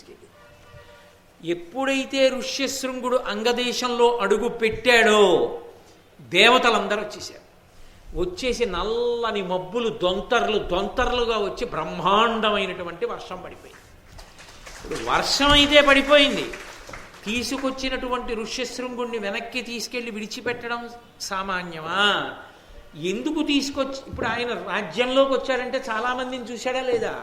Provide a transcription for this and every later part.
తీసుకెళ్ళి. ఎప్పుడైతే ఋష్యశృంగుడు అంగదేశంలో అడుగు పెట్టాడో దేవతలందరూ వచ్చేసారు. వచ్చేసి నల్లని మబ్బులు దొంతర్లుగా వచ్చి బ్రహ్మాండమైనటువంటి వర్షం పడిపోయింది. ఇప్పుడు వర్షం అయితే పడిపోయింది, తీసుకొచ్చినటువంటి ఋష్యశృంగుణ్ణి వెనక్కి తీసుకెళ్లి విడిచిపెట్టడం సామాన్యమా? ఎందుకు తీసుకొచ్చి ఇప్పుడు ఆయన రాజ్యంలోకి వచ్చాడంటే చాలామందిని చూశాడా లేదా?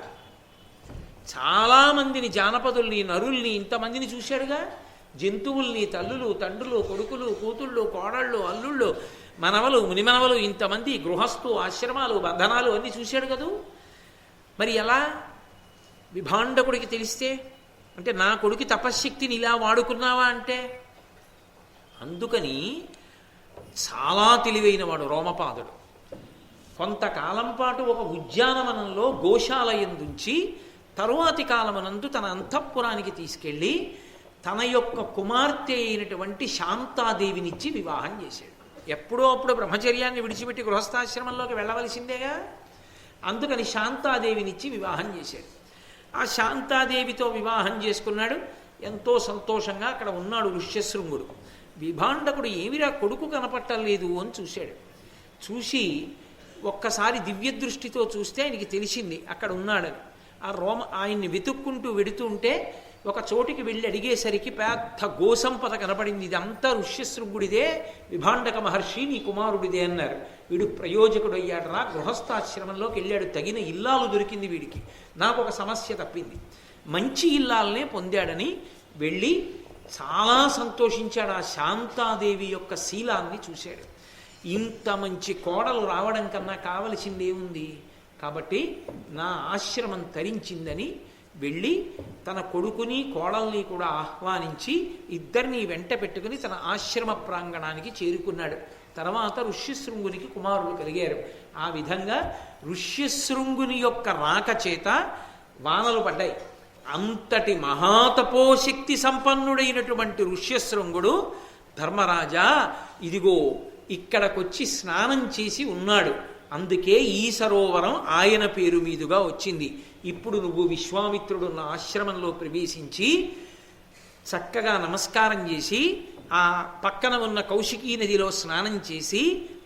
చాలామందిని, జానపదుల్ని, నరుల్ని, ఇంతమందిని చూశాడుగా. జంతువుల్ని, తల్లులు, తండ్రులు, కొడుకులు, కూతుళ్ళు, కోడళ్ళు, అల్లుళ్ళు, మనవలు, మునిమనవలు, ఇంతమంది, గృహస్థు, ఆశ్రమాలు, బంధనాలు అన్నీ చూశాడు కదూ. మరి ఎలా విభాండకుడికి తెలిస్తే? అంటే నా కొడుకు తపశ్శక్తిని ఇలా వాడుకున్నావా అంటే? అందుకని చాలా తెలివైన వాడు రోమపాదుడు. కొంతకాలం పాటు ఒక ఉద్యానవనంలో గోశాలయందుంచి తరువాతి కాలమునందు తన అంతఃపురానికి తీసుకెళ్ళి తన యొక్క కుమార్తె అయినటువంటి శాంతాదేవినిచ్చి వివాహం చేశాడు. ఎప్పుడో అప్పుడు బ్రహ్మచర్యాన్ని విడిచిపెట్టి గృహస్థాశ్రమంలోకి వెళ్ళవలసిందేగా. అందుకని శాంతాదేవినిచ్చి వివాహం చేశాడు. ఆ శాంతాదేవితో వివాహం చేసుకున్నాడు. ఎంతో సంతోషంగా అక్కడ ఉన్నాడు ఋష్యశృంగుడు. విభాండకుడు ఏమిరా కొడుకు కనపట్టలేదు అని చూశాడు. చూసి ఒక్కసారి దివ్య దృష్టితో చూస్తే ఆయనకి తెలిసింది అక్కడ ఉన్నాడని. ఆయన్ని వెతుక్కుంటూ వెడుతూ ఉంటే ఒక చోటికి వెళ్ళి అడిగేసరికి పెద్ద గోసంపద కనపడింది. ఇదంతా ఋష్యశృంగుడిదే, విభాండక మహర్షి నీ కుమారుడిదే అన్నారు. వీడు ప్రయోజకుడు అయ్యాడరా, గృహస్థాశ్రమంలోకి వెళ్ళాడు, తగిన ఇల్లాలు దొరికింది వీడికి, నాకు ఒక సమస్య తప్పింది, మంచి ఇల్లాలనే పొందాడని వెళ్ళి చాలా సంతోషించాడు. ఆ శాంతాదేవి యొక్క శీలాన్ని చూశాడు. ఇంత మంచి కోడలు రావడం కన్నా కావలసింది ఏముంది? కాబట్టి నా ఆశ్రమం తరించిందని వెళ్ళి తన కొడుకుని కోడల్ని కూడా ఆహ్వానించి ఇద్దరిని వెంట పెట్టుకుని తన ఆశ్రమ ప్రాంగణానికి చేరుకున్నాడు. తర్వాత ఋష్యశృంగునికి కుమారులు కలిగారు. ఆ విధంగా ఋష్యశృంగుని యొక్క రాక చేత వానలు పడ్డాయి. అంతటి మహాతపోశక్తి సంపన్నుడైనటువంటి ఋష్యశృంగుడు, ధర్మరాజా ఇదిగో ఇక్కడకొచ్చి స్నానం చేసి ఉన్నాడు, అందుకే ఈ సరోవరం ఆయన పేరు మీదుగా వచ్చింది. ఇప్పుడు నువ్వు విశ్వామిత్రుడున్న ఆశ్రమంలో ప్రవేశించి చక్కగా నమస్కారం చేసి ఆ పక్కన ఉన్న కౌశికీ నదిలో స్నానం చేసి,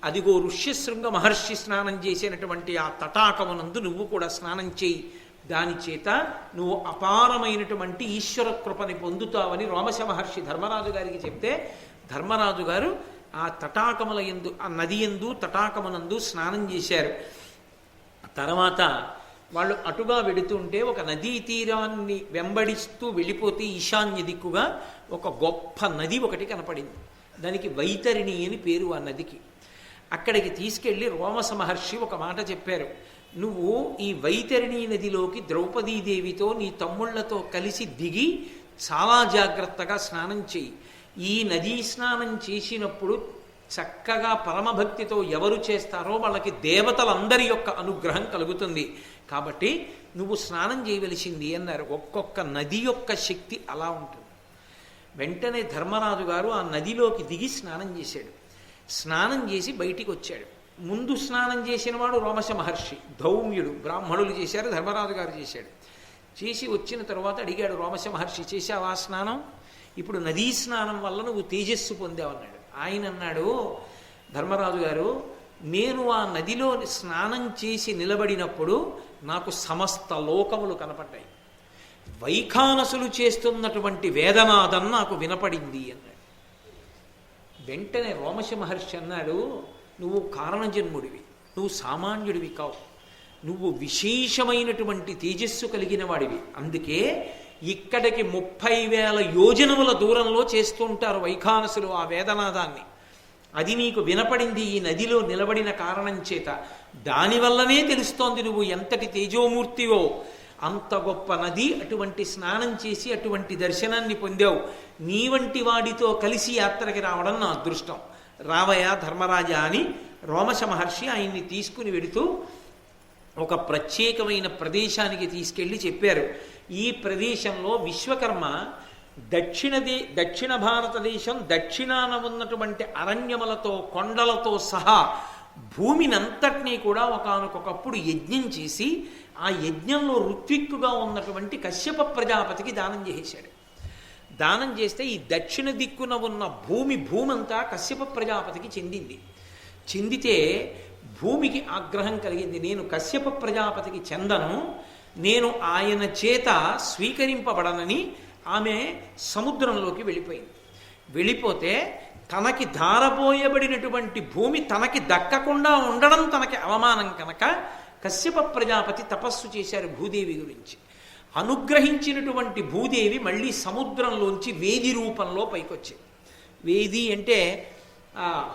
అదిగో ఋష్యశృంగ మహర్షి స్నానం చేసినటువంటి ఆ తటాకమునందు నువ్వు కూడా స్నానం చేయి. దాని చేత నువ్వు అపారమైనటువంటి ఈశ్వర కృపని పొందుతావని రోమశ మహర్షి ధర్మరాజు గారికి చెప్తే, ధర్మరాజు గారు ఆ తటాకముల యందు, ఆ నది యందు తటాకమునందు స్నానం చేశారు. తర్వాత వాళ్ళు అటుగా వెడుతుంటే ఒక నదీ తీరాన్ని వెంబడిస్తూ వెళ్ళిపోతే ఈశాన్య దిక్కుగా ఒక గొప్ప నది ఒకటి కనపడింది. దానికి వైతరిణి అని పేరు ఆ నదికి. అక్కడికి తీసుకెళ్ళి రోమశ మహర్షి ఒక మాట చెప్పారు, నువ్వు ఈ వైతరిణి నదిలోకి ద్రౌపదీదేవితో నీ తమ్ముళ్లతో కలిసి దిగి చాలా జాగ్రత్తగా స్నానం చేయి. ఈ నదీ స్నానం చేసినప్పుడు చక్కగా పరమభక్తితో ఎవరు చేస్తారో వాళ్ళకి దేవతలందరి యొక్క అనుగ్రహం కలుగుతుంది. కాబట్టి నువ్వు స్నానం చేయవలసింది అన్నారు. ఒక్కొక్క నది యొక్క శక్తి అలా ఉంటుంది. వెంటనే ధర్మరాజు గారు ఆ నదిలోకి దిగి స్నానం చేశాడు. స్నానం చేసి బయటికి వచ్చాడు. ముందు స్నానం చేసిన వాడు రోమశ మహర్షి, ధౌమ్యుడు, బ్రాహ్మణులు చేశారు, ధర్మరాజు గారు చేశాడు. చేసి వచ్చిన తర్వాత అడిగాడు రోమశ మహర్షి, చేశావా స్నానం? ఇప్పుడు నదీ స్నానం వల్ల నువ్వు తేజస్సు పొందావన్నాడు. ఆయన అన్నాడు, ధర్మరాజు గారు నేను ఆ నదిలో స్నానం చేసి నిలబడినప్పుడు నాకు సమస్త లోకములు కనపడ్డాయి, వైఖానసులు చేస్తున్నటువంటి వేదనాదం నాకు వినపడింది అన్నాడు. వెంటనే రోమశ మహర్షి అన్నాడు, నువ్వు కారణజన్ముడివి, నువ్వు సామాన్యుడివి కావు, నువ్వు విశేషమైనటువంటి తేజస్సు కలిగిన వాడివి. అందుకే ఇక్కడికి 30,000 యోజనముల దూరంలో చేస్తూ ఉంటారు వైఖానసులు ఆ వేదనాదాన్ని. అది నీకు వినపడింది ఈ నదిలో నిలబడిన కారణం చేత. దానివల్లనే తెలుస్తోంది నువ్వు ఎంతటి తేజోమూర్తివో. అంత గొప్ప నది, అటువంటి స్నానం చేసి అటువంటి దర్శనాన్ని పొందావు. నీ వంటి వాడితో కలిసి యాత్రకి రావడం నా అదృష్టం. రావయా ధర్మరాజా అని రోమశ మహర్షి ఆయన్ని తీసుకుని వెడుతూ ఒక ప్రత్యేకమైన ప్రదేశానికి తీసుకెళ్ళి చెప్పారు. ఈ ప్రదేశంలో విశ్వకర్మ దక్షిణ భారతదేశం దక్షిణాన ఉన్నటువంటి అరణ్యములతో కొండలతో సహా భూమినంతటినీ కూడా ఒకానొకప్పుడు యజ్ఞం చేసి ఆ యజ్ఞంలో ఋత్విక్కుగా ఉన్నటువంటి కశ్యప ప్రజాపతికి దానం చేసేశాడు. దానం చేస్తే ఈ దక్షిణ దిక్కున ఉన్న భూమంతా కశ్యప ప్రజాపతికి చెందింది. చెందితే భూమికి ఆగ్రహం కలిగింది, నేను కశ్యప ప్రజాపతికి చెందను, నేను ఆయన చేత స్వీకరింపబడనని ఆమె సముద్రంలోకి వెళ్ళిపోయింది. వెళ్ళిపోతే తనకి ధారపోయబడినటువంటి భూమి తనకి దక్కకుండా ఉండడం తనకి అవమానం కనుక కశ్యప ప్రజాపతి తపస్సు చేశారు భూదేవి గురించి. అనుగ్రహించినటువంటి భూదేవి మళ్ళీ సముద్రంలోంచి వేది రూపంలో పైకొచ్చింది. వేది అంటే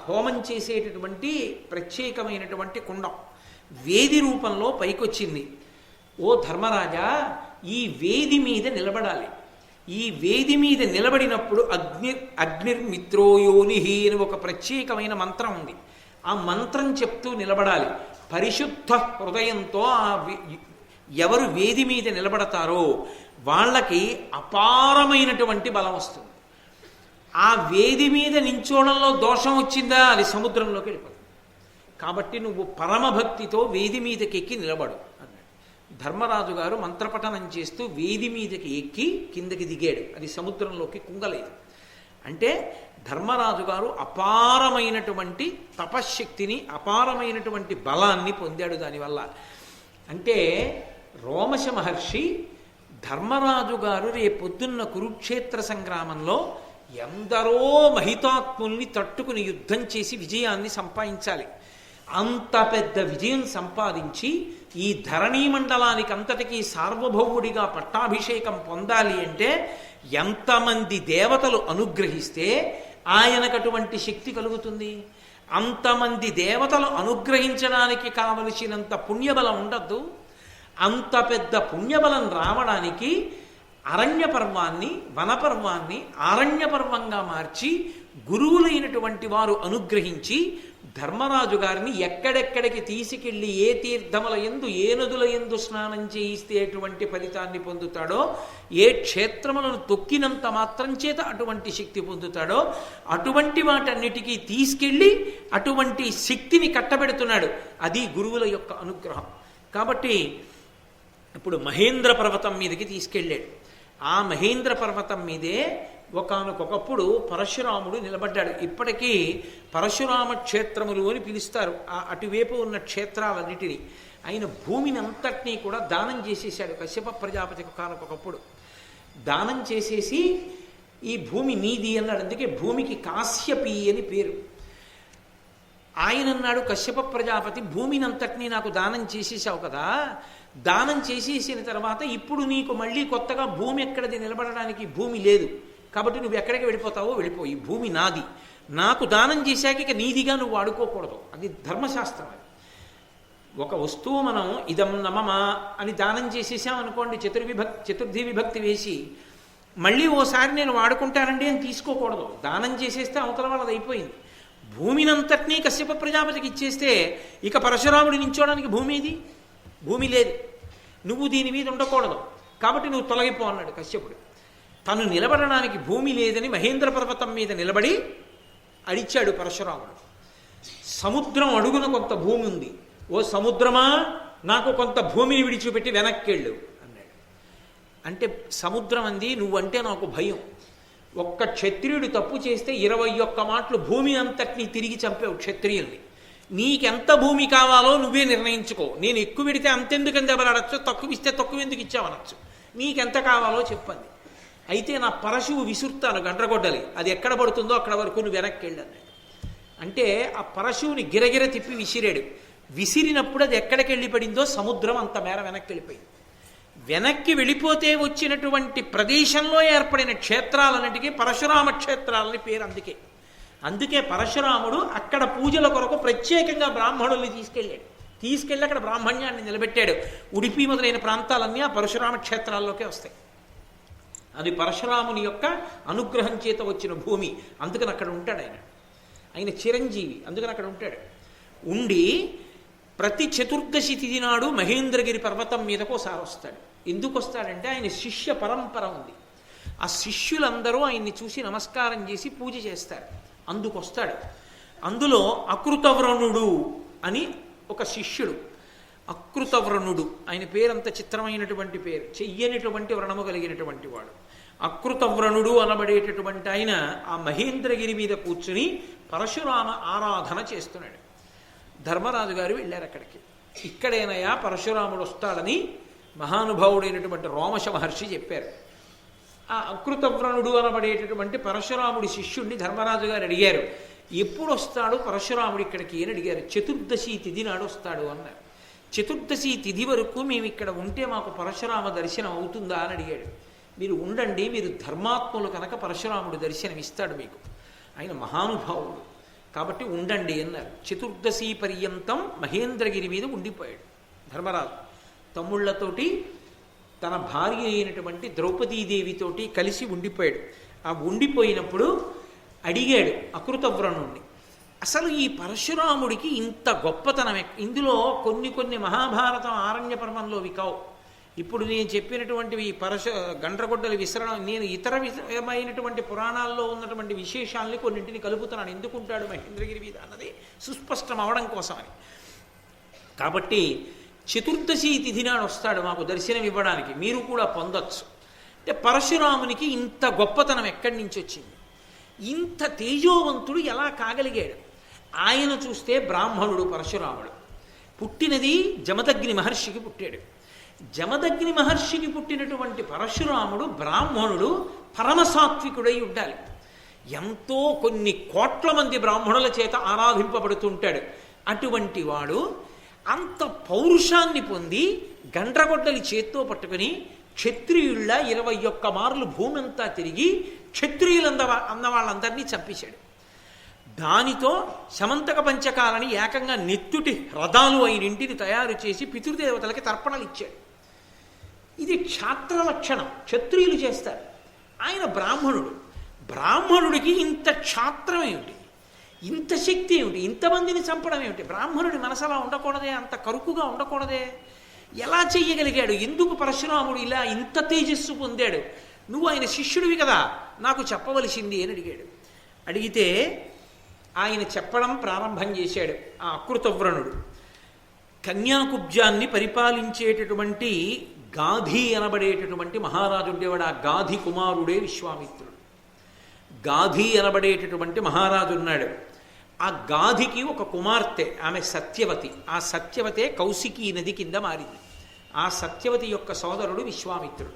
హోమం చేసేటటువంటి ప్రత్యేకమైనటువంటి కుండం. వేది రూపంలో పైకొచ్చింది. ఓ ధర్మరాజా, ఈ వేది మీద నిలబడాలి. ఈ వేది మీద నిలబడినప్పుడు అగ్నిర్మిత్రోయోనిహి అని ఒక ప్రత్యేకమైన మంత్రం ఉంది. ఆ మంత్రం చెప్తూ నిలబడాలి. పరిశుద్ధ హృదయంతో ఎవరు వేది మీద నిలబడతారో వాళ్ళకి అపారమైనటువంటి బలం వస్తుంది. ఆ వేది మీద నించోడంలో దోషం వచ్చిందా అది సముద్రంలోకి వెళ్ళిపోతుంది. కాబట్టి నువ్వు పరమభక్తితో వేది మీదకి ఎక్కి నిలబడు అన్నాడు. ధర్మరాజు గారు మంత్రపఠనం చేస్తూ వేది మీదకి ఎక్కి కిందకి దిగాడు. అది సముద్రంలోకి కుంగలేదు. అంటే ధర్మరాజు గారు అపారమైనటువంటి తపశ్శక్తిని, అపారమైనటువంటి బలాన్ని పొందాడు దానివల్ల. అంటే రోమశ మహర్షి ధర్మరాజు గారు రేపొద్దున్న కురుక్షేత్ర సంగ్రామంలో ఎందరో మహితాత్ముల్ని తట్టుకుని యుద్ధం చేసి విజయాన్ని సంపాదించాలి. అంత పెద్ద విజయం సంపాదించి ఈ ధరణీ మండలానికి అంతటికీ సార్వభౌముడిగా పట్టాభిషేకం పొందాలి అంటే ఎంతమంది దేవతలు అనుగ్రహిస్తే ఆయనకటువంటి శక్తి కలుగుతుంది. అంతమంది దేవతలు అనుగ్రహించడానికి కావలసినంత పుణ్యబలం ఉండద్దు. అంత పెద్ద పుణ్యబలం రావడానికి అరణ్య పర్వాన్ని, వనపర్వాన్ని ఆరణ్య పర్వంగా మార్చి గురువులైనటువంటి వారు అనుగ్రహించి ధర్మరాజు గారిని ఎక్కడెక్కడికి తీసుకెళ్లి ఏ తీర్థముల యందు, ఏ నదుల యందు స్నానం చేయిస్తే ఎటువంటి ఫలితాన్ని పొందుతాడో, ఏ క్షేత్రములను తొక్కినంత మాత్రం చేత అటువంటి శక్తి పొందుతాడో అటువంటి వాటన్నిటికీ తీసుకెళ్ళి అటువంటి శక్తిని కట్టబెడుతున్నాడు. అది గురువుల యొక్క అనుగ్రహం. కాబట్టి ఇప్పుడు మహేంద్ర పర్వతం మీదకి తీసుకెళ్ళాడు. ఆ మహేంద్ర పర్వతం మీదే ఒకానొకప్పుడు పరశురాముడు నిలబడ్డాడు. ఇప్పటికీ పరశురామ క్షేత్రములు అని పిలుస్తారు అటువైపు ఉన్న క్షేత్రాలన్నిటినీ. ఆయన భూమిని అంతటినీ కూడా దానం చేసేసాడు కశ్యప ప్రజాపతికి ఒకానొకప్పుడు. దానం చేసేసి ఈ భూమి నీది అన్నాడు. అందుకే భూమికి కాశ్యపి అని పేరు. ఆయన అన్నాడు కశ్యప ప్రజాపతి, భూమిని అంతటినీ నాకు దానం చేసేసావు కదా, దానం చేసేసిన తర్వాత ఇప్పుడు నీకు మళ్ళీ కొత్తగా భూమి ఎక్కడిది నిలబడడానికి భూమి లేదు, కాబట్టి నువ్వు ఎక్కడికి వెళ్ళిపోతావో వెళ్ళిపో, ఈ భూమి నాది, నాకు దానం చేశాక ఇక నీదిగా నువ్వు వాడుకోకూడదు. అది ధర్మశాస్త్రం. అది ఒక వస్తువు మనం ఇదం నమమా అని దానం చేసేసామనుకోండి, చతుర్థి విభక్తి వేసి, మళ్ళీ ఓసారి నేను వాడుకుంటానండి అని తీసుకోకూడదు. దానం చేసేస్తే అవతల వాళ్ళది అయిపోయింది. భూమినంతటినీ కశ్యప ప్రజాపతికి ఇచ్చేస్తే ఇక పరశురాముడు నించోడానికి భూమి ఇది, భూమి లేదు, నువ్వు దీని మీద ఉండకూడదు, కాబట్టి నువ్వు తొలగిపో అన్నాడు కశ్యపుడు. తను నిలబడడానికి భూమి లేదని మహేంద్ర పర్వతం మీద నిలబడి అడిచాడు పరశురాముడు. సముద్రం అడుగున కొంత భూమి ఉంది, ఓ సముద్రమా నాకు కొంత భూమిని విడిచిపెట్టి వెనక్కెళ్ళు అన్నాడు. అంటే సముద్రం అంది, నువ్వంటే నాకు భయం, ఒక్క క్షత్రియుడు తప్పు చేస్తే 21 మాటలు భూమి అంతటినీ తిరిగి చంపావు క్షత్రియుల్ని, నీకెంత భూమి కావాలో నువ్వే నిర్ణయించుకో, నేను ఎక్కువ పెడితే అంతెందుకని దెబ్బలాడచ్చు, తక్కువ ఇస్తే తక్కువ ఎందుకు ఇచ్చావనొచ్చు, నీకెంత కావాలో చెప్పండి, అయితే నా పరశువు విసురుతాను గండ్రగొడ్డలి, అది ఎక్కడ పడుతుందో అక్కడ వరకు నువ్వు వెనక్కి వెళ్ళాడు. అంటే ఆ పరశువుని గిరగిర తిప్పి విసిరాడు. విసిరినప్పుడు అది ఎక్కడికి వెళ్ళి పడిందో సముద్రం అంత మేర వెనక్కి వెళ్ళిపోయింది. వెనక్కి వెళ్ళిపోతే వచ్చినటువంటి ప్రదేశంలో ఏర్పడిన క్షేత్రాలన్నిటికీ పరశురామ క్షేత్రాలని పేరు. అందుకే పరశురాముడు అక్కడ పూజల కొరకు ప్రత్యేకంగా బ్రాహ్మణుల్ని తీసుకెళ్ళి అక్కడ బ్రాహ్మణ్యాన్ని నిలబెట్టాడు. ఉడిపి మొదలైన ప్రాంతాలన్నీ ఆ పరశురామ క్షేత్రాల్లోకే వస్తాయి. అది పరశురాముని యొక్క అనుగ్రహం చేత వచ్చిన భూమి, అందుకని అక్కడ ఉంటాడు ఆయన చిరంజీవి, అందుకని అక్కడ ఉంటాడు. ఉండి ప్రతి చతుర్దశి తిథి నాడు మహేంద్రగిరి పర్వతం మీదకు ఒకసారి వస్తాడు. ఎందుకు వస్తాడంటే ఆయన శిష్య పరంపర ఉంది. ఆ శిష్యులందరూ ఆయన్ని చూసి నమస్కారం చేసి పూజ చేస్తారు, అందుకు వస్తాడు. అందులో అకృతవ్రణుడు అని ఒక శిష్యుడు, అకృతవ్రణుడు, ఆయన పేరంత చిత్రమైనటువంటి పేరు, చెయ్యనిటువంటి వ్రణము కలిగినటువంటి వాడు. అకృతవ్రణుడు అనబడేటటువంటి ఆయన ఆ మహేంద్రగిరి మీద కూర్చుని పరశురామ ఆరాధన చేస్తున్నాడు. ధర్మరాజు గారు వెళ్ళారు అక్కడికి. ఇక్కడేనయా పరశురాముడు వస్తాడని మహానుభావుడైనటువంటి రోమశ మహర్షి చెప్పారు. ఆ అకృతవ్రణుడు అనబడేటటువంటి పరశురాముడి శిష్యుణ్ణి ధర్మరాజు గారు అడిగారు, ఎప్పుడు వస్తాడు పరశురాముడు ఇక్కడికి అని అడిగారు. చతుర్దశి తిథి నాడు వస్తాడు అన్నారు. చతుర్దశి తిథి వరకు మేము ఇక్కడ ఉంటే మాకు పరశురామ దర్శనం అవుతుందా అని అడిగాడు. మీరు ఉండండి, మీరు ధర్మాత్ములు కనుక పరశురాముడు దర్శనం ఇస్తాడు మీకు, ఆయన మహానుభావుడు కాబట్టి ఉండండి అన్నారు. చతుర్దశి పర్యంతం మహేంద్రగిరి మీద ఉండిపోయాడు ధర్మరాజు. తమ్ముళ్లతోటి తన భార్య అయినటువంటి ద్రౌపదీదేవితోటి కలిసి ఉండిపోయాడు. ఆ ఉండిపోయినప్పుడు అడిగాడు అకృతవ్రణుణ్ణి, అసలు ఈ పరశురాముడికి ఇంత గొప్పతనం ఇందులో కొన్ని మహాభారతం ఆరణ్య పర్వంలోవి కావు. ఇప్పుడు నేను చెప్పినటువంటివి గండ్రగొడ్డల విసరడం, నేను ఇతర విషయమైనటువంటి పురాణాల్లో ఉన్నటువంటి విశేషాలని కొన్నింటిని కలుపుతున్నాను. ఎందుకుంటాడు మహేంద్రగిరి మీద అన్నది సుస్పష్టం అవడం కోసమని. కాబట్టి చతుర్దశి తిథి నాడు వస్తాడు మాకు దర్శనం ఇవ్వడానికి, మీరు కూడా పొందొచ్చు అంటే. పరశురామునికి ఇంత గొప్పతనం ఎక్కడి నుంచి వచ్చింది? ఇంత తేజోవంతుడు ఎలా కాగలిగాడు? ఆయన చూస్తే బ్రాహ్మణుడు పరశురాముడు, పుట్టినది జమదగ్ని మహర్షికి పుట్టాడు. జమదగ్ని మహర్షికి పుట్టినటువంటి పరశురాముడు బ్రాహ్మణుడు, పరమసాత్వికుడై ఉండాలి. ఎంతో కొన్ని కోట్ల మంది బ్రాహ్మణుల చేత ఆరాధింపబడుతుంటాడు. అటువంటి వాడు అంత పౌరుషాన్ని పొంది గండ్రగొడ్డలి చేత్తో పట్టుకుని క్షత్రియుళ్ళ 21 మార్లు భూమి అంతా తిరిగి క్షత్రియులంద అన్న వాళ్ళందరినీ చంపేశాడు. దానితో సమంతక పంచకాలని ఏకంగా నెత్తుటి రథాలు అయినింటిని తయారు చేసి పితృదేవతలకి తర్పణలు ఇచ్చాడు. ఇది క్షాత్ర లక్షణం, క్షత్రియులు చేస్తారు. ఆయన బ్రాహ్మణుడు, బ్రాహ్మణుడికి ఇంత క్షాత్రం ఏమిటి, ఇంత శక్తి ఏమిటి, ఇంతమందిని చంపడం ఏమిటి? బ్రాహ్మణుడి మనసు అలా ఉండకూడదే, అంత కరుకుగా ఉండకూడదే? ఎలా చెయ్యగలిగాడు? ఎందుకు పరశురాముడు ఇలా ఇంత తేజస్సు పొందాడు? నువ్వు ఆయన శిష్యుడివి కదా, నాకు చెప్పవలసింది అని అడిగాడు. అడిగితే ఆయన చెప్పడం ప్రారంభం చేశాడు. ఆ అకృతవ్రణుడు కన్యాకుబ్జాన్ని పరిపాలించేటటువంటి గాధి అనబడేటటువంటి మహారాజు ఉండేవాడు. ఆ గాధి కుమారుడే విశ్వామిత్రుడు. గాధి అనబడేటటువంటి మహారాజు ఉన్నాడు. ఆ గాధికి ఒక కుమార్తె, ఆమె సత్యవతి. ఆ సత్యవతే కౌశికీ నది కింద మారింది. ఆ సత్యవతి యొక్క సోదరుడు విశ్వామిత్రుడు.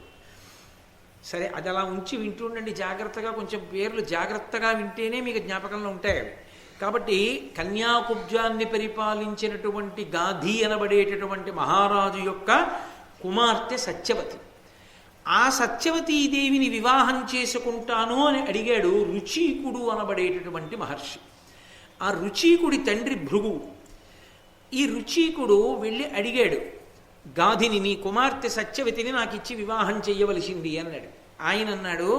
సరే, అది అలా ఉంచి వింటూ ఉండండి జాగ్రత్తగా. కొంచెం పేర్లు జాగ్రత్తగా వింటేనే మీకు జ్ఞాపకంలో ఉంటాయి అవి. కాబట్టి కన్యాకుబ్జాన్ని పరిపాలించినటువంటి గాధి అనబడేటటువంటి మహారాజు యొక్క కుమార్తె సత్యవతి. ఆ సత్యవతీదేవిని వివాహం చేసుకుంటాను అని అడిగాడు రుచీకుడు అనబడేటటువంటి మహర్షి. ఆ రుచీకుడి తండ్రి భృగువు. ఈ రుచీకుడు వెళ్ళి అడిగాడు గాధిని, నీ కుమార్తె సత్యవతిని నాకు ఇచ్చి వివాహం చెయ్యవలసింది అన్నాడు. ఆయన అన్నాడు,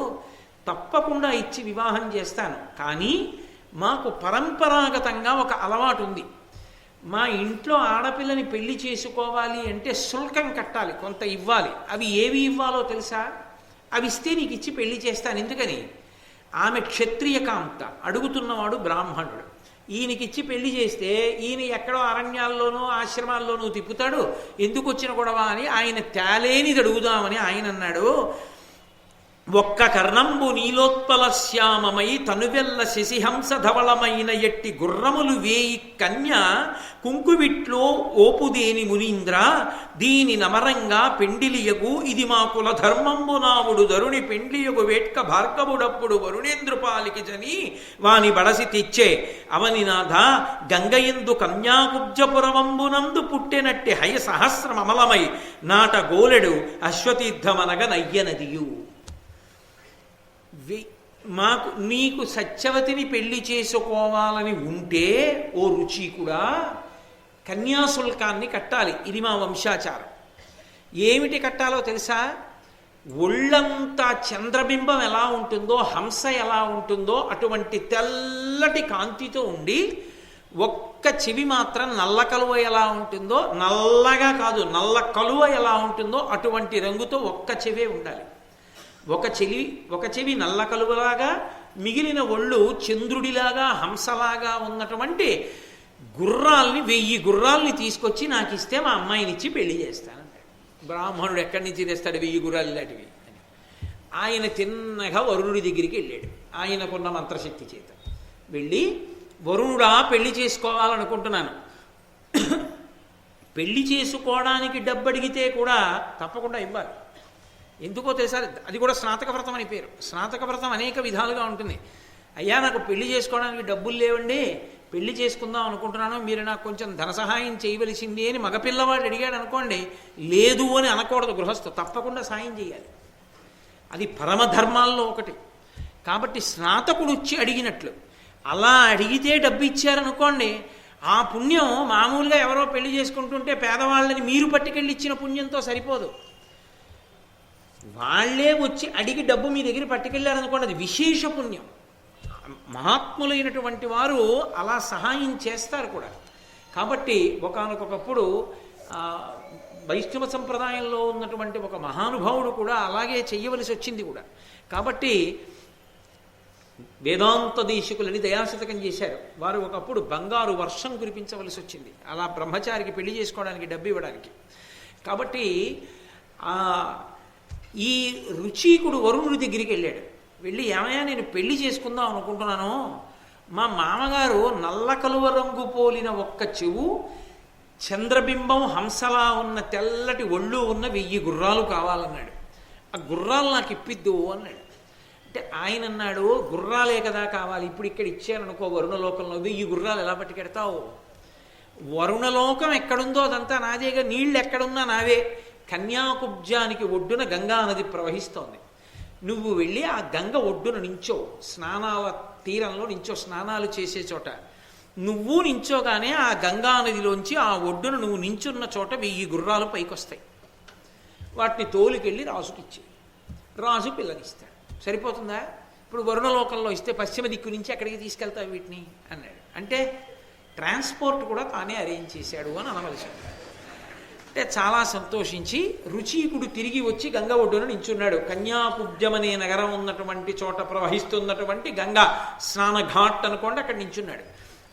తప్పకుండా ఇచ్చి వివాహం చేస్తాను, కానీ మాకు పరంపరాగతంగా ఒక అలవాటు ఉంది. మా ఇంట్లో ఆడపిల్లని పెళ్లి చేసుకోవాలి అంటే శుల్కం కట్టాలి, కొంత ఇవ్వాలి. అవి ఏవి ఇవ్వాలో తెలుసా? అవి ఇస్తే నీకు ఇచ్చి పెళ్లి చేస్తాను. ఎందుకని? ఆమె క్షత్రియ కాంత, అడుగుతున్నవాడు బ్రాహ్మణుడు. ఈయనకిచ్చి పెళ్లి చేస్తే ఈయన ఎక్కడో అరణ్యాల్లోనూ ఆశ్రమాల్లోనూ తిప్పుతాడు, ఎందుకు వచ్చిన గొడవ అని ఆయన తేలేనిది అడుగుదామని ఆయన అన్నాడు, ఒక్క కర్ణంబు నీలోత్పల శ్యామమై తనువెల్ల శశిహంస ధవళమైన ఎట్టి గుర్రములు వేయి కన్య కుంకువిట్లో ఓపుదేని మునీంద్ర దీని నమరంగా పెండిలియగు ఇది మా కుల ధర్మంబు నావుడు ధరుని పెండ్లియగు వేట్క భార్గవుడప్పుడు వరుణేంద్రపాలికి జని వాని బడసి తెచ్చే అవనినాథ గంగయందు కన్యాకుబ్జపురవంబునందు పుట్టెనట్టి హయ సహస్రమమలమై నాట గోలెడు అశ్వతీర్థమనగ నయ్యనదియు. మాకు నీకు సత్యవతిని పెళ్లి చేసుకోవాలని ఉంటే ఓ రుచీకుడా కన్యాశుల్కాన్ని కట్టాలి. ఇది మా వంశాచారం. ఏమిటి కట్టాలో తెలుసా? ఒళ్ళంతా చంద్రబింబం ఎలా ఉంటుందో, హంస ఎలా ఉంటుందో అటువంటి తెల్లటి కాంతితో ఉండి, ఒక్క చెవి మాత్రం నల్ల కలువ ఎలా ఉంటుందో, నల్లగా కాదు నల్ల కలువ ఎలా ఉంటుందో అటువంటి రంగుతో ఒక్క చెవే ఉండాలి. ఒక చెవి నల్ల కలువలాగా, మిగిలిన ఒళ్ళు చంద్రుడిలాగా హంసలాగా ఉన్నటువంటి గుర్రాల్ని 1000 గుర్రాల్ని తీసుకొచ్చి నాకు ఇస్తే మా అమ్మాయినిచ్చి పెళ్లి చేస్తానంటాడు. బ్రాహ్మణుడు ఎక్కడి నుంచి తెస్తాడు 1000 గుర్రాలు ఇలాంటివి అని. ఆయన తిన్నగా వరుణుడి దగ్గరికి వెళ్ళాడు ఆయనకున్న మంత్రశక్తి చేత. వెళ్ళి, వరుణుడా పెళ్లి చేసుకోవాలనుకుంటున్నాను, పెళ్లి చేసుకోవడానికి డబ్బు అడిగితే కూడా తప్పకుండా ఇవ్వాలి. ఎందుకో తెలుసా, అది కూడా స్నాతక వ్రతం అని పేరు. స్నాతక వ్రతం అనేక విధాలుగా ఉంటుంది. అయ్యా నాకు పెళ్లి చేసుకోవడానికి డబ్బులు లేవండి, పెళ్లి చేసుకుందాం అనుకుంటున్నాను, మీరు నాకు కొంచెం ధన సహాయం చేయవలసింది అని మగపిల్లవాడు అడిగాడు అనుకోండి, లేదు అని అనకూడదు గృహస్థు, తప్పకుండా సాయం చేయాలి. అది పరమధర్మాల్లో ఒకటి. కాబట్టి స్నాతకుడు వచ్చి అడిగినట్లు, అలా అడిగితే డబ్బు ఇచ్చారనుకోండి, ఆ పుణ్యం మామూలుగా ఎవరో పెళ్లి చేసుకుంటుంటే పేదవాళ్ళని మీరు పట్టుకెళ్ళి ఇచ్చిన పుణ్యంతో సరిపోదు. వాళ్ళే వచ్చి అడిగి డబ్బు మీ దగ్గర పట్టుకెళ్ళారనుకోండి, అది విశేష పుణ్యం. మహాత్ములైనటువంటి వారు అలా సహాయం చేస్తారు కూడా. కాబట్టి ఒకానొకప్పుడు వైష్ణవ సంప్రదాయంలో ఉన్నటువంటి ఒక మహానుభావుడు కూడా అలాగే చెయ్యవలసి వచ్చింది కూడా. కాబట్టి వేదాంత దేశికులని దయాశతకం చేశారు. వారు ఒకప్పుడు బంగారు వర్షం కురిపించవలసి వచ్చింది అలా బ్రహ్మచారికి పెళ్లి చేసుకోవడానికి డబ్బు ఇవ్వడానికి. కాబట్టి ఈ రుచీకుడు వరుణుడి దగ్గరికి వెళ్ళాడు. వెళ్ళి, ఏమయ్యా నేను పెళ్లి చేసుకుందాం అనుకుంటున్నాను, మా మామగారు నల్ల కలువ రంగు పోలిన ఒక్క చెవు, చంద్రబింబం హంసలా ఉన్న తెల్లటి ఒళ్ళు ఉన్న 1000 గుర్రాలు కావాలన్నాడు. ఆ గుర్రాలు నాకు ఇప్పిద్దు అన్నాడు. అంటే ఆయన అన్నాడు, గుర్రాలే కదా కావాలి, ఇప్పుడు ఇక్కడ ఇచ్చారనుకో వరుణలోకంలో 1000 గుర్రాలు ఎలా పట్టుకెడతావు? వరుణలోకం ఎక్కడుందో అదంతా నాదేగా, నీళ్ళు ఎక్కడున్నా నావే. కన్యాకుబ్జానికి ఒడ్డున గంగా నది ప్రవహిస్తోంది. నువ్వు వెళ్ళి ఆ గంగ ఒడ్డున నించో, స్నానాల తీరంలో నించో, స్నానాలు చేసే చోట నువ్వు నించోగానే ఆ గంగా నదిలోంచి ఆ ఒడ్డున నువ్వు నించున్న చోట 1000 గుర్రాలు పైకొస్తాయి. వాటిని తోలుకెళ్ళి రాజుకిచ్చి, రాజు పిల్లనిస్తాడు. సరిపోతుందా? ఇప్పుడు వరుణలోకంలో ఇస్తే పశ్చిమ దిక్కు నుంచి ఎక్కడికి తీసుకెళ్తావు వీటిని అన్నాడు. అంటే ట్రాన్స్పోర్ట్ కూడా తానే అరేంజ్ చేశాడు అని అనవలసి. అంటే చాలా సంతోషించి రుచీకుడు తిరిగి వచ్చి గంగ ఒడ్డున నించున్నాడు. కన్యాకుబ్జమనే నగరం ఉన్నటువంటి చోట ప్రవహిస్తున్నటువంటి గంగా స్నానఘాట్ అనుకోండి, అక్కడ నించున్నాడు.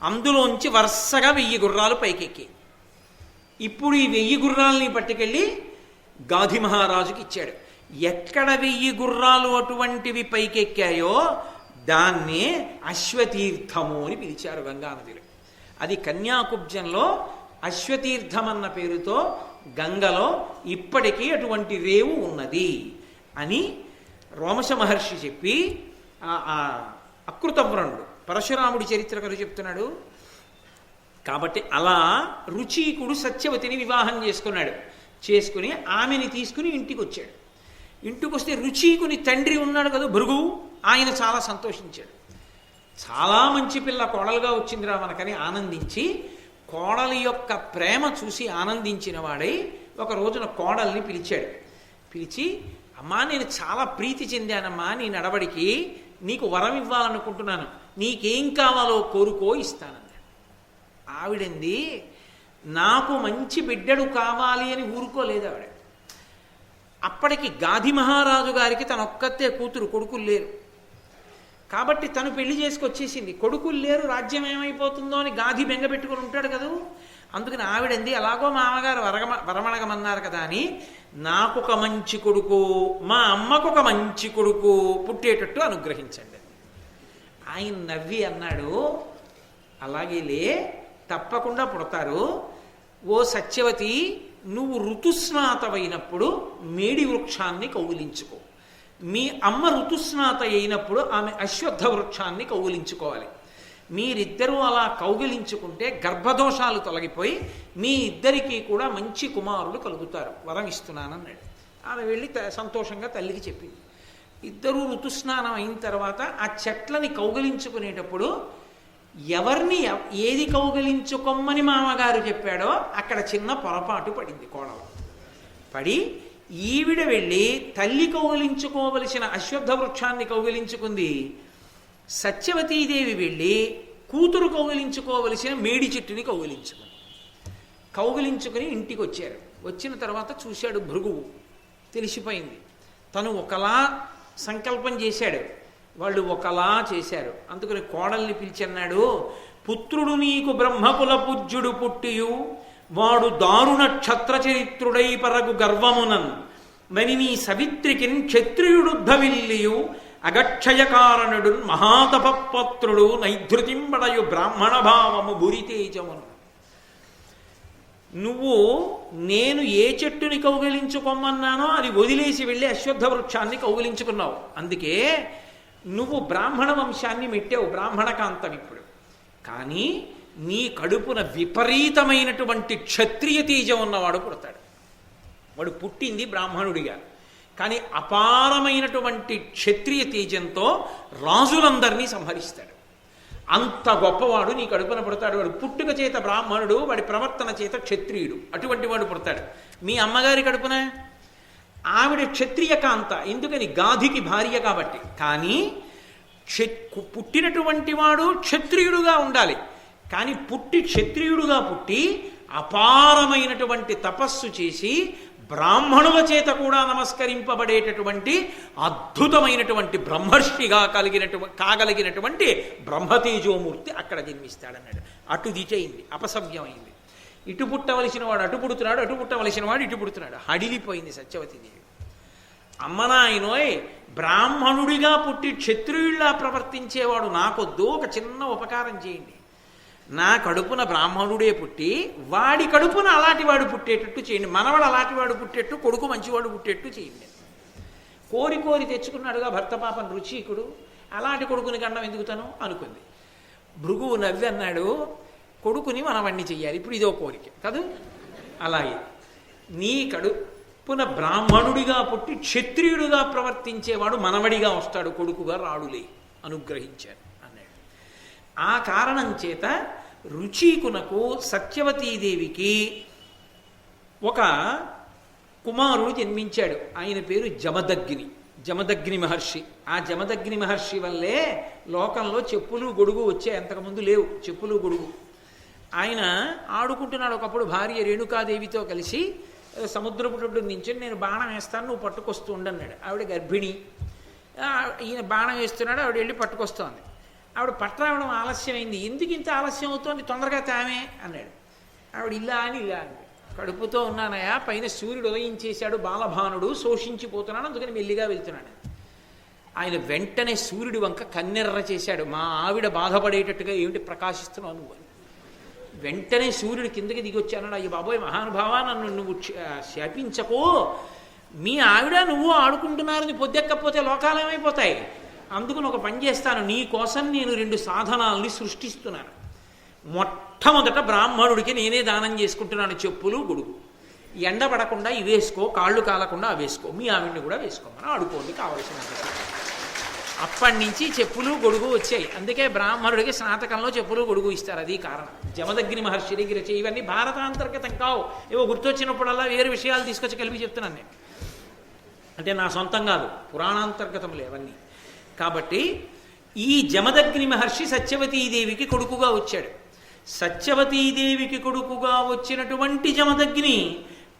అందులోంచి వరుసగా 1000 గుర్రాలు పైకెక్కి, ఇప్పుడు ఈ 1000 గుర్రాలని పట్టుకెళ్ళి గాధి మహారాజుకి ఇచ్చాడు. ఎక్కడ 1000 గుర్రాలు అటువంటివి పైకెక్కాయో దాన్నే అశ్వతీర్థము అని పిలిచారు గంగానదిలో. అది కన్యాకుబ్జంలో అశ్వతీర్థం అన్న పేరుతో గంగలో ఇప్పటికీ అటువంటి రేవు ఉన్నది అని రోమశ మహర్షి చెప్పి, అకృతవ్రణుడు పరశురాముడి చరిత్ర కథ చెప్తున్నాడు. కాబట్టి అలా రుచీకుడు సత్యవతిని వివాహం చేసుకున్నాడు. చేసుకుని ఆమెని తీసుకుని ఇంటికి వచ్చాడు. ఇంటికి వస్తే రుచీకుని తండ్రి ఉన్నాడు కదా భృగువు, ఆయన చాలా సంతోషించాడు. చాలా మంచి పిల్ల కోడలుగా వచ్చిందిరా మనకని ఆనందించి, కోడలి యొక్క ప్రేమ చూసి ఆనందించిన వాడై ఒక రోజున కోడల్ని పిలిచాడు. పిలిచి, అమ్మా నేను చాలా ప్రీతి చెందానమ్మా నీ నడవడికి, నీకు వరం ఇవ్వాలనుకుంటున్నాను, నీకేం కావాలో కోరుకో ఇస్తానన్నాడు. ఆవిడంది, నాకు మంచి బిడ్డడు కావాలి అని ఊరుకోలేదు ఆవిడ. అప్పటికి గాధి మహారాజు గారికి తనొక్కతే కూతురు, కొడుకులు లేరు. కాబట్టి తను పెళ్లి చేసుకొచ్చేసింది. కొడుకులు లేరు, రాజ్యం ఏమైపోతుందో అని గాధి బెంగ పెట్టుకుని ఉంటాడు కదా. అందుకని ఆవిడంది, ఎలాగో మామగారు వరమడగమన్నారు కదా అని నాకొక మంచి కొడుకు, మా అమ్మకొక మంచి కొడుకు పుట్టేటట్టు అనుగ్రహించండి. ఆయన నవ్వి అన్నాడు, అలాగేలే తప్పకుండా పుడతారు. ఓ సత్యవతి, నువ్వు ఋతుస్నాతమైనప్పుడు మేడి వృక్షాన్ని కౌగిలించుకో. మీ అమ్మ ఋతుస్నాత అయినప్పుడు ఆమె అశ్వత్థ వృక్షాన్ని కౌగిలించుకోవాలి. మీరిద్దరూ అలా కౌగిలించుకుంటే గర్భదోషాలు తొలగిపోయి మీ ఇద్దరికీ కూడా మంచి కుమారుడు కలుగుతారు, వరం ఇస్తున్నానన్నాడు. ఆమె వెళ్ళి సంతోషంగా తల్లికి చెప్పింది. ఇద్దరూ ఋతుస్నానం అయిన తర్వాత ఆ చెట్లని కౌగిలించుకునేటప్పుడు ఎవరిని ఏది కౌగిలించుకోమని మామగారు చెప్పాడో అక్కడ చిన్న పొరపాటు పడింది. కోడలు పడి ఈవిడ వెళ్ళి తల్లి కౌగిలించుకోవలసిన అశ్వత్థ వృక్షాన్ని కౌగిలించుకుంది. సత్యవతీదేవి వెళ్ళి కూతురు కౌగిలించుకోవలసిన మేడి చెట్టుని కౌగిలించుకుని ఇంటికి వచ్చారు. వచ్చిన తర్వాత చూశాడు భృగువు, తెలిసిపోయింది. తను ఒకలా సంకల్పం చేశాడు, వాళ్ళు ఒకలా చేశారు. అందుకని కోడల్ని పిలిచి అన్నాడు, పుత్రుడు నీకు బ్రహ్మకుల పూజ్యుడు పుట్టియు వాడు దారుణ క్షత్రచరిత్రుడై పరగు గర్వమునన్ మని నీ సవిత్రికిన్ క్షత్రియుడుద్ధవిల్లియు అగక్షయకారణుడు మహాతపపత్రుడు నైధృతింబడయు బ్రాహ్మణ భావము బురితేజమును. నువ్వు నేను ఏ చెట్టుని కౌగిలించుకోమన్నానో అది వదిలేసి వెళ్ళి అశ్వత్థ వృక్షాన్ని కౌగిలించుకున్నావు. అందుకే నువ్వు బ్రాహ్మణ వంశాన్ని మెట్టావు, బ్రాహ్మణ కాంతం. ఇప్పుడు కానీ నీ కడుపున విపరీతమైనటువంటి క్షత్రియ తేజం ఉన్నవాడు పుడతాడు. వాడు పుట్టింది బ్రాహ్మణుడిగా, కానీ అపారమైనటువంటి క్షత్రియ తేజంతో రాజులందరినీ సంహరిస్తాడు. అంత గొప్పవాడు నీ కడుపున పుడతాడు. వాడు పుట్టుక చేత బ్రాహ్మణుడు, వాడి ప్రవర్తన చేత క్షత్రియుడు. అటువంటి వాడు పుడతాడు. మీ అమ్మగారి కడుపున ఆవిడ క్షత్రియ కాంత, ఎందుకని గాధికి భార్య కాబట్టి. కానీ పుట్టినటువంటి వాడు క్షత్రియుడుగా ఉండాలి. కానీ క్షత్రియుడుగా పుట్టి అపారమైనటువంటి తపస్సు చేసి బ్రాహ్మణుల చేత కూడా నమస్కరింపబడేటటువంటి అద్భుతమైనటువంటి బ్రహ్మర్షిగా కాగలిగినటువంటి బ్రహ్మతేజోమూర్తి అక్కడ జన్మిస్తాడన్నాడు. అటు దిచయింది, అపసవ్యమైంది. ఇటు పుట్టవలసిన వాడు అటు పుడుతున్నాడు, అటు పుట్టవలసిన వాడు ఇటు పుడుతున్నాడు. హడిలిపోయింది సత్యవతీదేవి. అమ్మనాయనోయ్, బ్రాహ్మణుడిగా పుట్టి క్షత్రియుల్లా ప్రవర్తించేవాడు నాకొద్దు, ఒక చిన్న ఉపకారం చేయండి. నా కడుపున బ్రాహ్మణుడే పుట్టి వాడి కడుపున అలాంటి వాడు పుట్టేటట్టు చేయండి. మనవాడు అలాంటి వాడు పుట్టేట్టు, కొడుకు మంచివాడు పుట్టేట్టు చేయండి. కోరి కోరి తెచ్చుకున్నాడుగా భర్త పాపం రుచీకుడు. అలాంటి కొడుకుని గండం ఎందుకుతాను అనుకుంది. భృగువు నవ్వి అన్నాడు, కొడుకుని మనవణ్ణి చెయ్యాలి. ఇప్పుడు ఇదో కోరిక కాదు. అలాగే నీ కడుపున బ్రాహ్మణుడిగా పుట్టి క్షత్రియుడుగా ప్రవర్తించేవాడు మనవడిగా వస్తాడు, కొడుకుగా రాడులే, అనుగ్రహించాడు అన్నాడు. ఆ కారణం చేత రుచీకునకు సత్యవతీదేవికి ఒక కుమారుడు జన్మించాడు. ఆయన పేరు జమదగ్ని మహర్షి. ఆ జమదగ్ని మహర్షి వల్లే లోకంలో చెప్పులు గొడుగు వచ్చాయి. అంతకుముందు లేవు చెప్పులు గొడుగు. ఆయన ఆడుకుంటున్నాడు. ఒకప్పుడు భార్య రేణుకాదేవితో కలిసి సముద్రపుడు నుంచి నేను బాణం వేస్తాను, నువ్వు పట్టుకొస్తూ ఉండన్నాడు. ఆవిడ గర్భిణి. ఈయన బాణం వేస్తున్నాడు, ఆవిడ వెళ్ళి పట్టుకొస్తోంది. ఆవిడ పట్టరావడం ఆలస్యమైంది. ఎందుకు ఇంత ఆలస్యం అవుతోంది, తొందరగా తామే అన్నాడు. ఆవిడ ఇలా అని కడుపుతో ఉన్నానయా, పైన సూర్యుడు ఉదయించేశాడు, బాలభానుడు శోషించిపోతున్నాడు, అందుకని మెల్లిగా వెళ్తున్నాడు. ఆయన వెంటనే సూర్యుడి వంక కన్నెర్ర చేశాడు. మా ఆవిడ బాధపడేటట్టుగా ఏమిటి ప్రకాశిస్తున్నావు నువ్వు అని. వెంటనే సూర్యుడు కిందకి దిగి వచ్చాడు. అయ్యి బాబోయ్ మహానుభావ, నన్ను నువ్వు శాపించకో, మీ ఆవిడ నువ్వు ఆడుకుంటున్నారని పొద్దెక్కపోతే లోకాలు ఏమైపోతాయి. అందుకు ఒక పని చేస్తాను, నీ కోసం నేను 2 సాధనాల్ని సృష్టిస్తున్నాను. మొట్టమొదట బ్రాహ్మణుడికి నేనే దానం చేసుకుంటున్నాను చెప్పులు గొడుగు. ఎండ పడకుండా ఇవి వేసుకో, కాళ్ళు కాలకుండా అవి వేసుకో, మీ ఆవిడ్ని కూడా వేసుకోమని ఆడుకోండి కావలసిన. అప్పటి నుంచి చెప్పులు గొడుగు వచ్చాయి. అందుకే బ్రాహ్మణుడికి స్నాతకంలో చెప్పులు గొడుగు ఇస్తారు. అది కారణం. జమదగ్ని మహర్షి దగ్గర ఇవన్నీ భారతాంతర్గతం కావు. ఏవో గుర్తొచ్చినప్పుడల్లా వేరు విషయాలు తీసుకొచ్చి కలిపి చెప్తున్నాను నేను. అంటే నా సొంతం కాదు, పురాణాంతర్గతములు అవన్నీ. కాబట్టి ఈ జమదగ్ని మహర్షి సత్యవతీదేవికి కొడుకుగా వచ్చాడు. సత్యవతీదేవికి కొడుకుగా వచ్చినటువంటి జమదగ్ని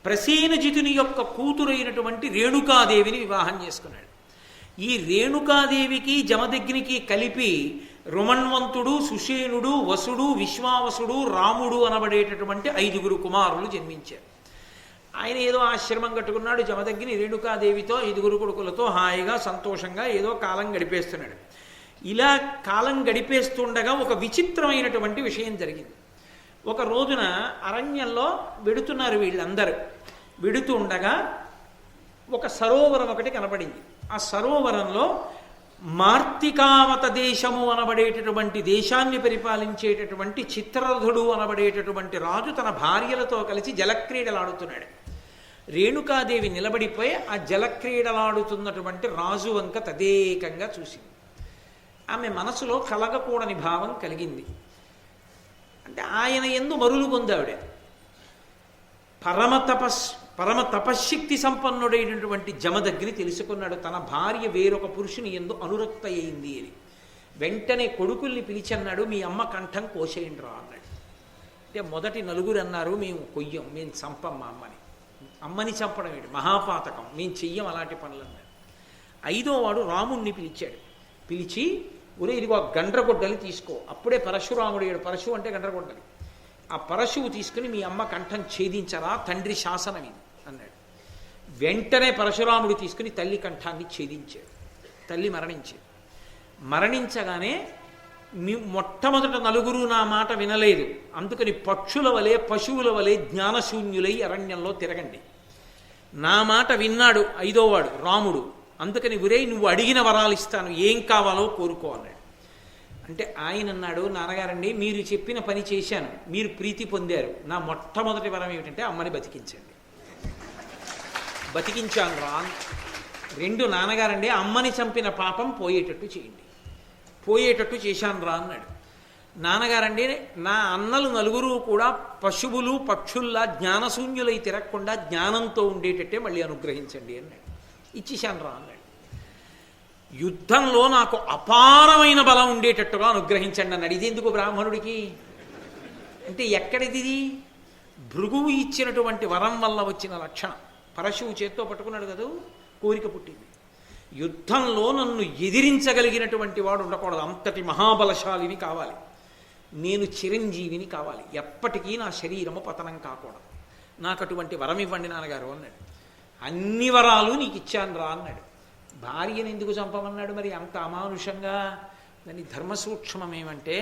ప్రసేనజితుని యొక్క కూతురైనటువంటి రేణుకాదేవిని వివాహం చేసుకున్నాడు. ఈ రేణుకాదేవికి జమదగ్నికి కలిపి రుమణ్వంతుడు, సుషేనుడు, వసుడు, విశ్వావసుడు, రాముడు అనబడేటటువంటి 5 కుమారులు జన్మించారు. ఆయన ఏదో ఆశ్రమం కట్టుకున్నాడు. జమదగ్ని రేణుకాదేవితో 5 కొడుకులతో హాయిగా సంతోషంగా ఏదో కాలం గడిపేస్తున్నాడు. ఇలా కాలం గడిపేస్తుండగా ఒక విచిత్రమైనటువంటి విషయం జరిగింది. ఒక రోజున అరణ్యంలో వెడుతున్నారు వీళ్ళందరూ. వెడుతూ ఉండగా ఒక సరోవరం ఒకటి కనపడింది. ఆ సరోవరంలో మార్తికావత దేశము అనబడేటటువంటి దేశాన్ని పరిపాలించేటటువంటి చిత్రరథుడు అనబడేటటువంటి రాజు తన భార్యలతో కలిసి జలక్రీడలాడుతున్నాడు. రేణుకాదేవి నిలబడిపోయి ఆ జలక్రీడలాడుతున్నటువంటి రాజు వంక తదేకంగా చూసింది. ఆమె మనసులో కలగకూడని భావం కలిగింది. అంటే ఆయన యందు మరులు పొందావిడ. పరమ తపశ్శక్తి సంపన్నుడైనటువంటి జమదగ్ని తెలుసుకున్నాడు తన భార్య వేరొక పురుషుని యందు అనురక్త అయింది అని. వెంటనే కొడుకుల్ని పిలిచన్నాడు, మీ అమ్మ కంఠం కోసేయండి రా అన్నాడు. అంటే మొదటి 4 అన్నారు, మేము కొయ్యం, మేము చంపం మా అమ్మని చంపడం ఏంటి, మహాపాతకం, మేము చెయ్యం అలాంటి పనులు అన్నాడు. 5వ వాడు రాముణ్ణి పిలిచాడు. పిలిచి ఒరే ఇదిగో ఆ గండ్రగొడ్డలి తీసుకో, అప్పుడే పరశురాముడు పరశు అంటే గండ్రగొడ్డలి, ఆ పరశువు తీసుకుని మీ అమ్మ కంఠం ఛేదించరా, తండ్రి శాసనం ఇది అన్నాడు. వెంటనే పరశురాముడు తీసుకుని తల్లి కంఠాన్ని ఛేదించాడు. తల్లి మరణించాడు. మరణించగానే మొట్టమొదట నలుగురు నా మాట వినలేదు, అందుకని పక్షుల వలె పశువుల వలె జ్ఞానశూన్యులై అరణ్యంలో తిరగండి. నా మాట విన్నాడు ఐదోవాడు రాముడు, అందుకని ఒరేయ్ నువ్వు అడిగిన వరాలు ఇస్తాను, ఏం కావాలో కోరుకో అన్నాడు. అంటే ఆయన అన్నాడు, నాన్నగారండి మీరు చెప్పిన పని చేశాను, మీరు ప్రీతి పొందారు, నా మొట్టమొదటి వరం ఏమిటంటే అమ్మని బతికించండి. బతికించాను రా. రెండు, నాన్నగారండి అమ్మని చంపిన పాపం పోయేటట్టు చేయండి. పోయేటట్టు చేశాను రా అన్నాడు. నాన్నగారండి నా అన్నలు నలుగురు కూడా పశువులు పక్షుల్లా జ్ఞానశూన్యులై తిరగకుండా జ్ఞానంతో ఉండేటట్టే మళ్ళీ అనుగ్రహించండి అన్నాడు. ఇచ్చేశాను రా అన్నాడు. యుద్ధంలో నాకు అపారమైన బలం ఉండేటట్టుగా అనుగ్రహించండి అన్నాడు. ఇదెందుకు బ్రాహ్మణుడికి అంటే ఎక్కడిది? భృగువు ఇచ్చినటువంటి వరం వల్ల వచ్చిన లక్షణం. పరశువు చేత్తో పట్టుకున్నాడు కదా, కోరిక పుట్టింది. యుద్ధంలో నన్ను ఎదిరించగలిగినటువంటి వాడు ఉండకూడదు, అంతటి మహాబలశాలిని కావాలి, నేను చిరంజీవిని కావాలి, ఎప్పటికీ నా శరీరము పతనం కాకూడదు, నాకు అటువంటి వరం ఇవ్వండి నాన్నగారు అన్నాడు. అన్ని వరాలు నీకు ఇచ్చాను రా అన్నాడు. భార్యను ఎందుకు చంపమన్నాడు మరి అంత అమానుషంగా? దాని ధర్మసూక్ష్మం ఏమంటే,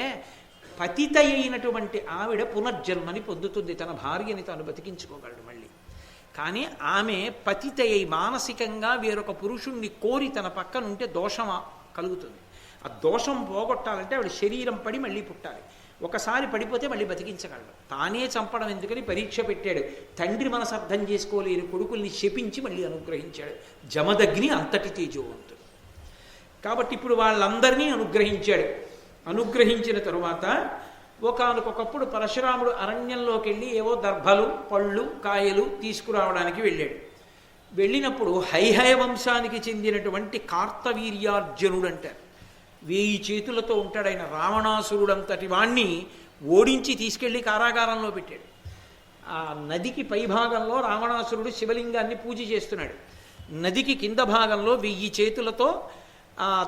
పతిత అయినటువంటి ఆవిడ పునర్జన్మని పొందుతుంది, తన భార్యని తాను బతికించుకోగలడు మళ్ళీ. కానీ ఆమె పతిత అయి మానసికంగా వేరొక పురుషుణ్ణి కోరి తన పక్కన ఉంటే దోషం కలుగుతుంది. ఆ దోషం పోగొట్టాలంటే ఆవిడ శరీరం పడి మళ్ళీ పుట్టాలి. ఒకసారి పడిపోతే మళ్ళీ బతికించగలడు. తానే చంపడం ఎందుకని పరీక్ష పెట్టాడు. తండ్రి మనసు అర్థం చేసుకోలేని కొడుకుల్ని శపించి మళ్ళీ అనుగ్రహించాడు. జమదగ్ని అంతటి తేజోవంతుడు కాబట్టి ఇప్పుడు వాళ్ళందరినీ అనుగ్రహించాడు. అనుగ్రహించిన తరువాత ఒకానొకప్పుడు పరశురాముడు అరణ్యంలోకి వెళ్ళి ఏవో దర్భలు పళ్ళు కాయలు తీసుకురావడానికి వెళ్ళాడు. వెళ్ళినప్పుడు హైహయ వంశానికి చెందినటువంటి కార్తవీర్యార్జునుడు అంటారు. 1000 చేతులతో ఉంటాడు ఆయన. రావణాసురుడంతటి వాణ్ణి ఓడించి తీసుకెళ్లి కారాగారంలో పెట్టాడు. ఆ నదికి పైభాగంలో రావణాసురుడు శివలింగాన్ని పూజ చేస్తున్నాడు. నదికి కింద భాగంలో 1000 చేతులతో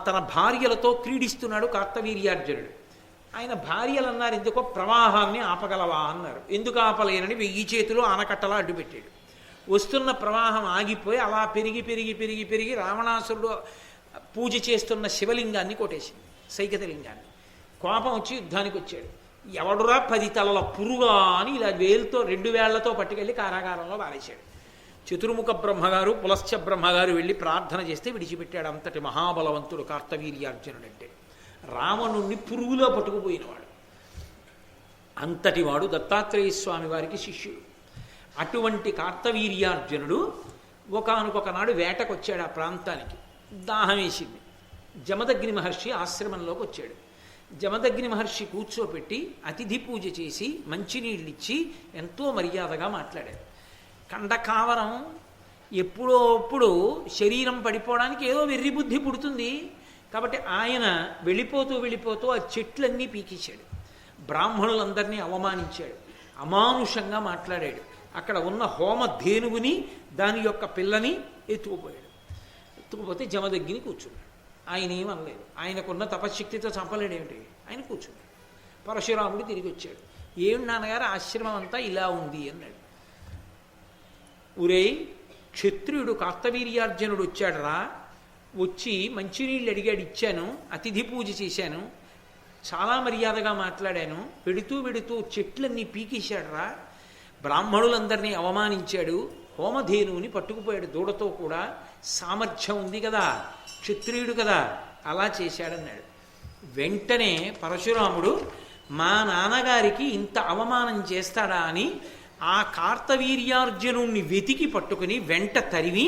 తన భార్యలతో క్రీడిస్తున్నాడు కార్తవీర్యార్జునుడు. ఆయన భార్యలు అన్నారు, ఎందుకో ప్రవాహాన్ని ఆపగలవా అన్నారు. ఎందుకు ఆపలేనని 1000 చేతులు ఆనకట్టలా అడ్డుపెట్టాడు. వస్తున్న ప్రవాహం ఆగిపోయి అలా పెరిగి పెరిగి పెరిగి పెరిగి రావణాసురుడు పూజ చేస్తున్న శివలింగాన్ని కొట్టేసింది, సైకతలింగాన్ని. కోపం వచ్చి యుద్ధానికి వచ్చాడు. ఎవడురా 10 తలల పురుగా అని ఇలా వేలుతో 2 వేళ్లతో పట్టుకెళ్ళి కారాగారంలో వారేశాడు. చతుర్ముఖ బ్రహ్మగారు పులశ్చ బ్రహ్మగారు వెళ్ళి ప్రార్థన చేస్తే విడిచిపెట్టాడు. అంతటి మహాబలవంతుడు కార్తవీర్యార్జునుడు అంటే. రావణుణ్ణి పురుగులో పట్టుకుపోయినవాడు, అంతటివాడు దత్తాత్రేయ స్వామి వారికి శిష్యుడు. అటువంటి కార్తవీర్యార్జునుడు ఒకానొక నాడు వేటకొచ్చాడు ఆ ప్రాంతానికి. దాహం వేసింది. జమదగ్ని మహర్షి ఆశ్రమంలోకి వచ్చాడు. జమదగ్ని మహర్షి కూర్చోపెట్టి అతిథి పూజ చేసి మంచినీళ్ళిచ్చి ఎంతో మర్యాదగా మాట్లాడారు. కండకావరం ఎప్పుడోప్పుడు శరీరం పడిపోవడానికి ఏదో వెర్రి బుద్ధి పుడుతుంది కాబట్టి ఆయన వెళ్ళిపోతూ ఆ చెట్లన్నీ పీకించాడు. బ్రాహ్మణులందరినీ అవమానించాడు, అమానుషంగా మాట్లాడాడు. అక్కడ ఉన్న హోమధేనువుని దాని యొక్క పిల్లని ఎత్తుకుపోయాడు. ఎత్తుకుపోతే జమదగ్ని కూర్చున్నాడు. ఆయన ఏమనలేదు. ఆయనకున్న తపశ్శక్తితో చంపలేడేమిటి, ఆయన కూర్చున్నాడు. పరశురాముడు తిరిగి వచ్చాడు. ఏం నాన్నగారు ఆశ్రమం అంతా ఇలా ఉంది అన్నాడు. ఉరేయ్ క్షత్రియుడు కార్తవీర్యార్జునుడు వచ్చాడు రా, వచ్చి మంచినీళ్ళు అడిగాడు, ఇచ్చాను, అతిథి పూజ చేశాను, చాలా మర్యాదగా మాట్లాడాను, వెడుతూ చెట్లన్నీ పీకేశాడు రా, బ్రాహ్మణులందరినీ అవమానించాడు, హోమధేనువుని పట్టుకుపోయాడు దూడతో కూడా, సామర్థ్యం ఉంది కదా, క్షత్రియుడు కదా, అలా చేశాడన్నాడు. వెంటనే పరశురాముడు మా నాన్నగారికి ఇంత అవమానం చేస్తాడా అని ఆ కార్తవీర్యార్జునుణ్ణి వెతికి పట్టుకుని వెంట తరిమి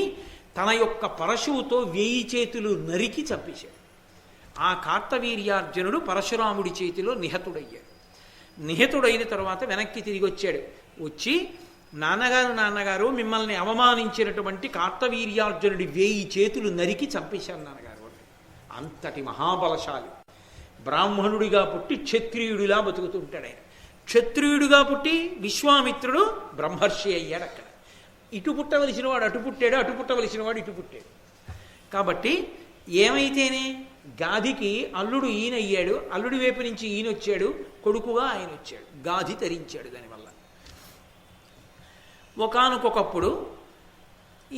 తన యొక్క పరశువుతో 1000 చేతులు నరికి చంపేశాడు. ఆ కార్తవీర్యార్జునుడు పరశురాముడి చేతిలో నిహతుడయ్యాడు. నిహతుడైన తరువాత వెనక్కి తిరిగి వచ్చాడు. వచ్చి నాన్నగారు మిమ్మల్ని అవమానించినటువంటి కార్తవీర్యార్జునుడి 1000 చేతులు నరికి చంపేశాను నాన్నగారు. అంతటి మహాబలశాలి. బ్రాహ్మణుడిగా పుట్టి క్షత్రియుడిలా బతుకుతుంటాడు ఆయన. క్షత్రియుడిగా పుట్టి విశ్వామిత్రుడు బ్రహ్మర్షి అయ్యాడు. అక్కడ ఇటు పుట్టవలసిన వాడు అటు పుట్టాడు, అటు పుట్టవలసిన వాడు ఇటు పుట్టాడు. కాబట్టి ఏమైతేనే గాధికి అల్లుడు ఈయన అయ్యాడు, అల్లుడి వైపు నుంచి ఈయన వచ్చాడు, కొడుకుగా ఆయన వచ్చాడు, గాధి తరించాడు. దానివల్ల ఒకానొకప్పుడు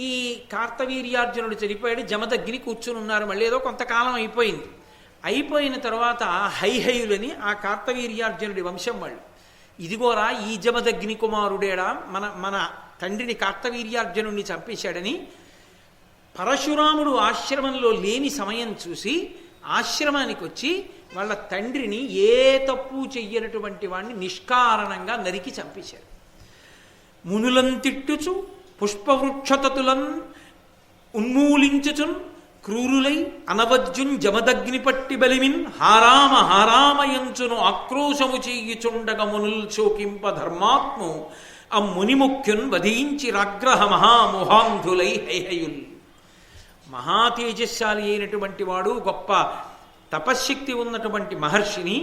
ఈ కార్తవీర్యార్జునుడు చనిపోయాడు, జమదగ్ని కూర్చుని ఉన్నారు. మళ్ళీ ఏదో కొంతకాలం అయిపోయింది. అయిపోయిన తర్వాత హైహయులని ఆ కార్తవీర్యార్జునుడి వంశం వాళ్ళు, ఇదిగోరా ఈ జమదగ్ని కుమారుడేడా మన మన తండ్రిని కార్తవీర్యార్జునుడిని చంపేశాడని పరశురాముడు ఆశ్రమంలో లేని సమయం చూసి ఆశ్రమానికి వచ్చి వాళ్ళ తండ్రిని ఏ తప్పు చెయ్యనటువంటి వాడిని నిష్కారణంగా నరికి చంపేశారు. మునులను తిట్టుచు పుష్పవృక్షతతులన్ ఉన్మూలించుచున్ క్రూరులై అనవజ్జున్ జమదగ్ని పట్టి బలిమిన్ హారామ హారామయంచును ఆక్రోశము చెయ్యుచుండగ మునుల్ శోకింప ధర్మాత్ము ఆ మునిముఖ్యున్ వధించి రాగ్రహ మహామోహాంధులై హైహయుల్. మహాతేజశాలి అయినటువంటి వాడు, గొప్ప తపశ్శక్తి ఉన్నటువంటి మహర్షిని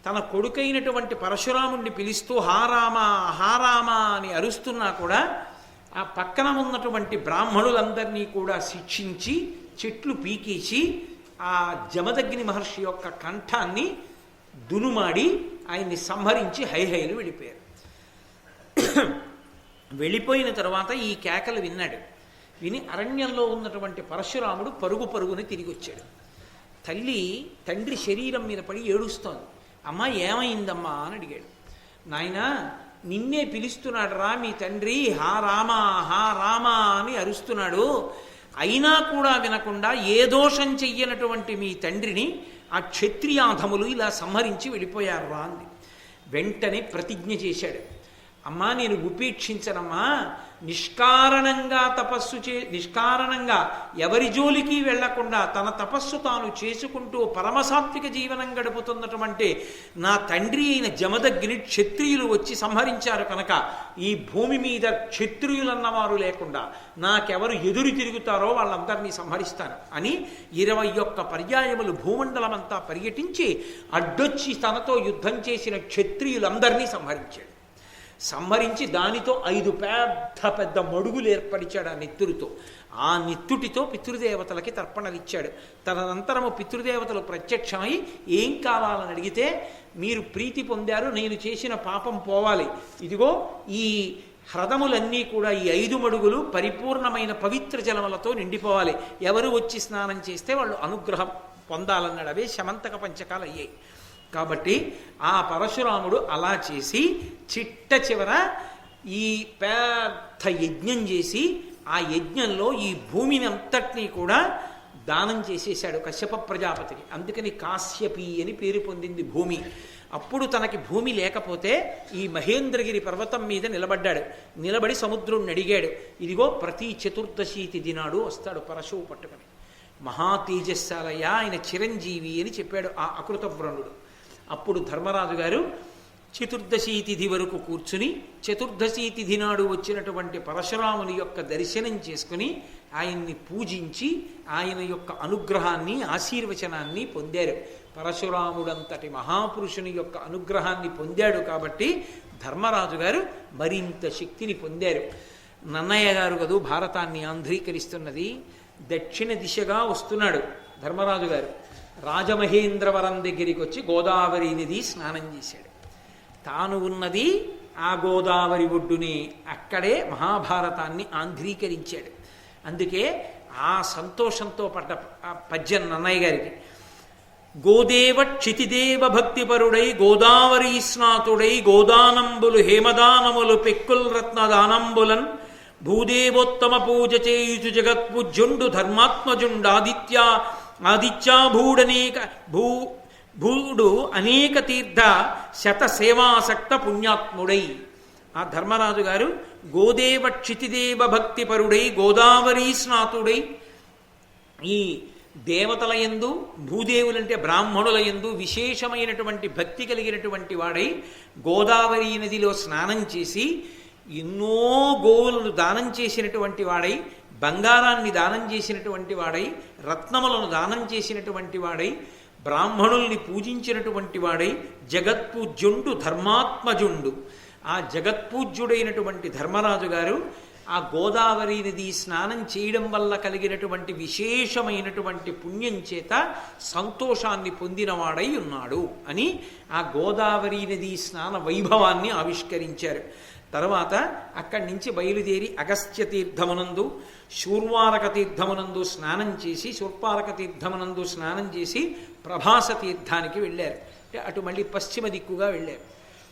తన కొడుకైనటువంటి పరశురాముణ్ణి పిలుస్తూ హారామ హారామ అని అరుస్తున్నా కూడా ఆ పక్కన ఉన్నటువంటి బ్రాహ్మణులందరినీ కూడా శిక్షించి చెట్లు పీకేసి ఆ జమదగ్ని మహర్షి యొక్క కంఠాన్ని దునుమాడి ఆయన్ని సంహరించి హైహైలు వెళ్ళిపోయారు. వెళ్ళిపోయిన తర్వాత ఈ కేకలు విన్నాడు. విని అరణ్యంలో ఉన్నటువంటి పరశురాముడు పరుగు పరుగుని తిరిగి వచ్చాడు. తండ్రి శరీరం మీద పడి ఏడుస్తోంది. అమ్మ ఏమైందమ్మా అని అడిగాడు. నాయనా నిన్నే పిలుస్తున్నాడు రా మీ తండ్రి, హా రామా హా రామా అని అరుస్తున్నాడు. అయినా కూడా వినకుండా ఏ దోషం చెయ్యనటువంటి మీ తండ్రిని ఆ క్షత్రియాధములు ఇలా సంహరించి వెళ్ళిపోయారు రా అంది. వెంటనే ప్రతిజ్ఞ చేశాడు. అమ్మా నేను ఉపేక్షించనమ్మా, నిష్కారణంగా నిష్కారణంగా ఎవరి జోలికి వెళ్లకుండా తన తపస్సు తాను చేసుకుంటూ పరమసాత్విక జీవనం గడుపుతున్నటువంటి నా తండ్రి అయిన జమదగ్ని క్షత్రియులు వచ్చి సంహరించారు కనుక ఈ భూమి మీద క్షత్రియులన్నవారు లేకుండా నాకెవరు ఎదురు తిరుగుతారో వాళ్ళందరినీ సంహరిస్తాను అని 21 పర్యాయములు భూమండలమంతా పర్యటించి అడ్డొచ్చి తనతో యుద్ధం చేసిన క్షత్రియులందరినీ సంహరించాడు. సంహరించి దానితో 5 పెద్ద మడుగులు ఏర్పరిచాడు ఆ నెత్తురుతో. ఆ నెత్తుటితో పితృదేవతలకి తర్పణలు ఇచ్చాడు. తదనంతరము పితృదేవతలు ప్రత్యక్షమై ఏం కావాలని అడిగితే, మీరు ప్రీతి పొందారు, నేను చేసిన పాపం పోవాలి, ఇదిగో ఈ హ్రదములన్నీ కూడా ఈ 5 మడుగులు పరిపూర్ణమైన పవిత్ర జలములతో నిండిపోవాలి, ఎవరు వచ్చి స్నానం చేస్తే వాళ్ళు అనుగ్రహం పొందాలన్నాడు. అవే శమంతక పంచకాలు అయ్యాయి. కాబట్టి ఆ పరశురాముడు అలా చేసి చిట్ట చివర ఈ పెద్ద యజ్ఞం చేసి ఆ యజ్ఞంలో ఈ భూమిని అంతటినీ కూడా దానం చేసేశాడు కశ్యప ప్రజాపతికి. అందుకని కాశ్యపి అని పేరు పొందింది భూమి. అప్పుడు తనకి భూమి లేకపోతే ఈ మహేంద్రగిరి పర్వతం మీద నిలబడ్డాడు. నిలబడి సముద్రుణ్ణి అడిగాడు, ఇదిగో ప్రతి చతుర్దశి తిథి నాడు వస్తాడు పరశువు పట్టుకుని, మహాతేజస్సాలయ్య ఆయన చిరంజీవి అని చెప్పాడు ఆ అకృతవ్రణుడు. అప్పుడు ధర్మరాజు గారు చతుర్దశి తిథి వరకు కూర్చుని చతుర్దశి తిథి నాడు వచ్చినటువంటి పరశురాముని యొక్క దర్శనం చేసుకుని ఆయన్ని పూజించి ఆయన యొక్క అనుగ్రహాన్ని ఆశీర్వచనాన్ని పొందారు. పరశురాముడంతటి మహాపురుషుని యొక్క అనుగ్రహాన్ని పొందాడు కాబట్టి ధర్మరాజు గారు మరింత శక్తిని పొందారు. నన్నయ్య గారు కదూ భారతాన్ని ఆంధ్రీకరిస్తున్నది. దక్షిణ దిశగా వస్తున్నాడు ధర్మరాజు గారు. రాజమహేంద్రవరం దగ్గరికి వచ్చి గోదావరి నది స్నానం చేశాడు. తాను ఉన్నది ఆ గోదావరి ఒడ్డుని, అక్కడే మహాభారతాన్ని ఆంధ్రీకరించాడు. అందుకే ఆ సంతోషంతో పడ్డ పద్యం నన్నయ్య గారికి, గోదేవ క్షితిదేవ భక్తిపరుడై గోదావరి స్నాతుడై గోదానంబులు హేమదానములు పెక్కుల్ రత్నదానంబులన్ భూదేవోత్తమ పూజ చేయుచు జగత్పూజ్యుండు ఆదిత్యాభూడనేక భూడు అనేక తీర్థ శత సేవాసక్త పుణ్యాత్ముడై. ఆ ధర్మరాజు గారు గోదేవ క్షితిదేవ భక్తిపరుడై గోదావరి స్నాతుడై ఈ దేవతలయందు భూదేవులంటే బ్రాహ్మణులయందు విశేషమైనటువంటి భక్తి కలిగినటువంటి వాడై గోదావరి నదిలో స్నానం చేసి ఎన్నో గోవులను దానం చేసినటువంటి వాడై, బంగారాన్ని దానం చేసినటువంటి వాడై, రత్నములను దానం చేసినటువంటి వాడై, బ్రాహ్మణుల్ని పూజించినటువంటి వాడై, జగత్పూజ్యుండు ధర్మాత్మజుండు. ఆ జగత్పూజ్యుడైనటువంటి ధర్మరాజు గారు ఆ గోదావరి నది స్నానం చేయడం వల్ల కలిగినటువంటి విశేషమైనటువంటి పుణ్యం చేత సంతోషాన్ని పొందినవాడై ఉన్నాడు అని ఆ గోదావరి నది స్నాన వైభవాన్ని ఆవిష్కరించారు. తర్వాత అక్కడి నుంచి బయలుదేరి అగస్త్య తీర్థమునందు శూర్వారక తీర్థమునందు స్నానం చేసి శూర్పారక తీర్థమునందు స్నానం చేసి ప్రభాస తీర్థానికి వెళ్ళారు. అంటే అటు మళ్ళీ పశ్చిమ దిక్కుగా వెళ్ళారు.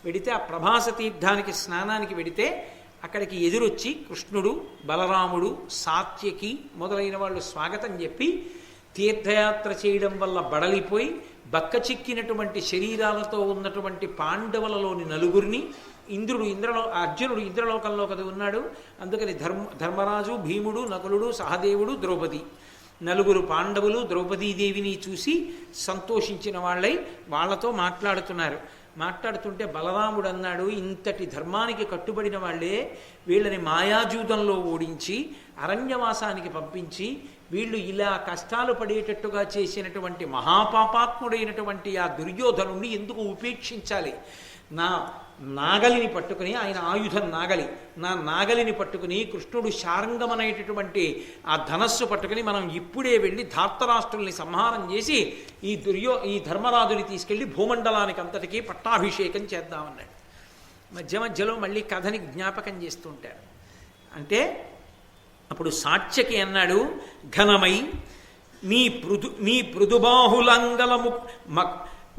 వెడితే ఆ ప్రభాస తీర్థానికి స్నానానికి వెడితే అక్కడికి ఎదురొచ్చి కృష్ణుడు, బలరాముడు, సాత్యకి మొదలైన వాళ్ళు స్వాగతం చెప్పి తీర్థయాత్ర చేయడం వల్ల బడలిపోయి బక్కచిక్కినటువంటి శరీరాలతో ఉన్నటువంటి పాండవులలోని నలుగురిని అర్జునుడు ఇంద్రలోకంలో కదా ఉన్నాడు. అందుకని ధర్మరాజు, భీముడు, నకులుడు, సహదేవుడు, ద్రౌపది నలుగురు పాండవులు ద్రౌపదీదేవిని చూసి సంతోషించిన వాళ్ళై వాళ్లతో మాట్లాడుతుంటే బలరాముడు అన్నాడు, ఇంతటి ధర్మానికి కట్టుబడిన వాళ్ళే వీళ్ళని మాయాజూదంలో ఓడించి అరణ్యవాసానికి పంపించి వీళ్ళు ఇలా కష్టాలు పడేటట్టుగా చేసినటువంటి మహాపాపాత్ముడైనటువంటి ఆ దుర్యోధనుణ్ణి ఎందుకు ఉపేక్షించాలి? నా నాగలిని పట్టుకుని, ఆయన ఆయుధం నాగలి, నా నాగలిని పట్టుకుని కృష్ణుడు శారంగమనేటటువంటి ఆ ధనస్సు పట్టుకుని మనం ఇప్పుడే వెళ్ళి ధార్తరాష్ట్రుల్ని సంహారం చేసి ఈ ధర్మరాజుని తీసుకెళ్లి భూమండలానికి అంతటికీ పట్టాభిషేకం చేద్దామన్నాడు. మధ్యలో మళ్ళీ కథని జ్ఞాపకం చేస్తుంటారు. అంటే అప్పుడు సాత్యకి అన్నాడు, ఘనమై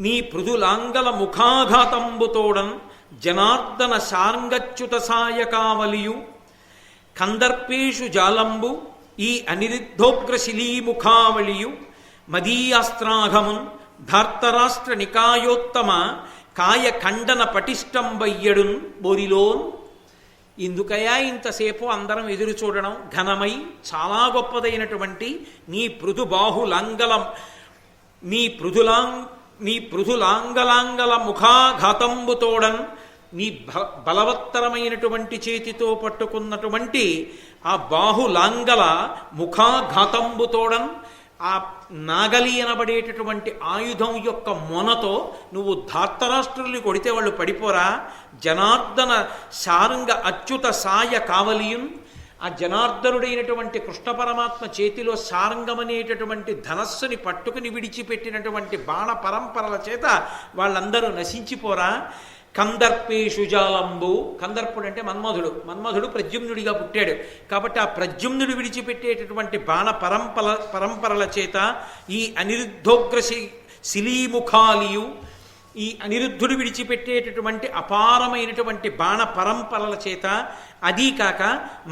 నీ పృథులాంగల ముఖాఘాతంబుతోడన్ జనార్దన శార్ంగచ్యుత సాయకావలియు కందర్పేషు జాలంబు ఈ అనిరుద్ధోగ్రశిలీముఖావళియు మదీయాస్త్రాఘమున్ ధార్తరాష్ట్ర నికాయోత్తమ కాయ ఖండన పటిష్టంబయ్యడున్ బోరిలోన్. ఇందుకయా ఇంతసేపు అందరం ఎదురు చూడడం? ఘనమై చాలా గొప్పదైనటువంటి నీ పృథులాంగలాంగల ముఖాఘాతంబుతోడన్ నీ బలవత్తరమైనటువంటి చేతితో పట్టుకున్నటువంటి ఆ బాహులాంగల ముఖాఘాతంబుతోడన్ ఆ నాగలి అనబడేటటువంటి ఆయుధం యొక్క మొనతో నువ్వు ధార్తరాష్ట్రుల్ని కొడితే వాళ్ళు పడిపోరా? జనార్దన శారంగ అచ్యుత సాయ కావలియున్, ఆ జనార్దనుడైనటువంటి కృష్ణ పరమాత్మ చేతిలో శారంగమనేటటువంటి ధనస్సుని పట్టుకుని విడిచిపెట్టినటువంటి బాణ పరంపరల చేత వాళ్ళందరూ నశించిపోరా? కందర్పేషు జాలంబు, కందర్పుడు అంటే మన్మధుడు ప్రద్యుమ్నుడిగా పుట్టాడు కాబట్టి ఆ ప్రద్యుమ్నుడు విడిచిపెట్టేటటువంటి బాణ పరంపరల చేత ఈ శిలీముఖాలియు, ఈ అనిరుద్ధుడు విడిచిపెట్టేటటువంటి అపారమైనటువంటి బాణ పరంపరల చేత, అదీ కాక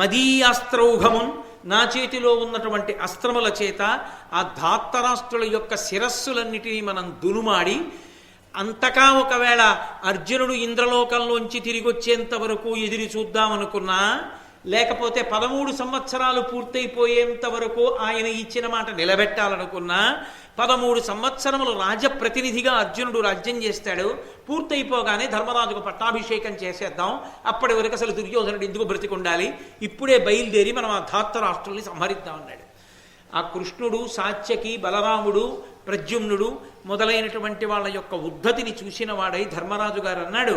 మదీయాస్త్రౌఘమున్ నా చేతిలో ఉన్నటువంటి అస్త్రముల చేత ఆ ధార్తరాష్ట్రుల యొక్క శిరస్సులన్నిటినీ మనం దునుమాడి, అంతకా ఒకవేళ అర్జునుడు ఇంద్రలోకంలోంచి తిరిగి వచ్చేంత వరకు ఎదురు చూద్దామనుకున్నా, లేకపోతే 13 సంవత్సరాలు పూర్తయిపోయేంత వరకు ఆయన ఇచ్చిన మాట నిలబెట్టాలనుకున్నా, 13 సంవత్సరములు రాజప్రతినిధిగా అర్జునుడు రాజ్యం చేస్తాడు. పూర్తయిపోగానే ధర్మరాజుకు పట్టాభిషేకం చేసేద్దాం, అప్పటి వరకు అసలు దుర్యోధనుడు ఎందుకు బ్రతికుండాలి, ఇప్పుడే బయలుదేరి మనం ఆ ధార్తరాష్ట్రుల్ని సంహరిద్దాం అన్నాడు. ఆ కృష్ణుడు, సాత్యకి, బలరాముడు, ప్రద్యుమ్నుడు మొదలైనటువంటి వాళ్ళ యొక్క ఉద్ధతిని చూసిన వాడై ధర్మరాజు గారు అన్నాడు,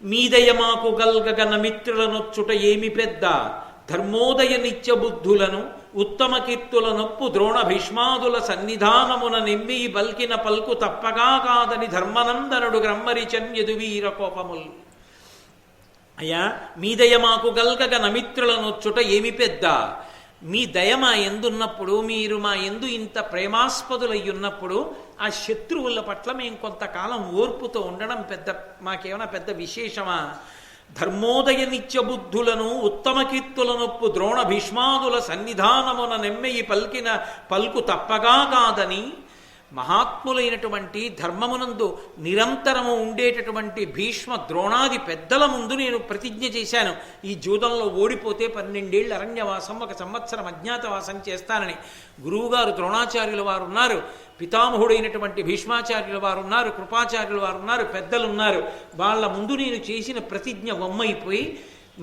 మీదయ మాకు గల్గగన మిత్రులనొచ్చుట ఏమి పెద్ద, ధర్మోదయ నిత్య బుద్ధులను ఉత్తమ కీర్తుల నొప్పు ద్రోణ భీష్మాదుల సన్నిధానమున నెమ్మి బల్కిన పల్కు తప్పగా కాదని ధర్మనందనుడు గ్రమ్మరి చన్యదు వీర కోపములు. అయ్యా, మీ దయ మాకు గల్గగన మిత్రులనొచ్చుట ఏమి పెద్ద, మీ దయ మా ఎందున్నప్పుడు, మీరు మా ఎందు ఇంత ప్రేమాస్పదులయ్యున్నప్పుడు ఆ శత్రువుల పట్ల మేము కొంతకాలం ఓర్పుతో ఉండడం మాకేమైనా పెద్ద విశేషమా? ధర్మోదయ నిత్యబుద్ధులను ఉత్తమ కీర్తులనొప్పు ద్రోణ భీష్మాదుల సన్నిధానమున నెమ్మెయి పల్కిన పల్కు తప్పగా కాదని, మహాత్ములైనటువంటి ధర్మమునందు నిరంతరము ఉండేటటువంటి భీష్మ ద్రోణాది పెద్దల ముందు నేను ప్రతిజ్ఞ చేశాను, ఈ జూదంలో ఓడిపోతే 12 ఏళ్ళు అరణ్యవాసం, 1 సంవత్సరం అజ్ఞాతవాసం చేస్తానని. గురువుగారు ద్రోణాచార్యుల వారు ఉన్నారు, పితామహుడైనటువంటి భీష్మాచార్యుల వారు ఉన్నారు, కృపాచార్యుల వారు ఉన్నారు, పెద్దలున్నారు. వాళ్ళ ముందు నేను చేసిన ప్రతిజ్ఞ వమ్మైపోయి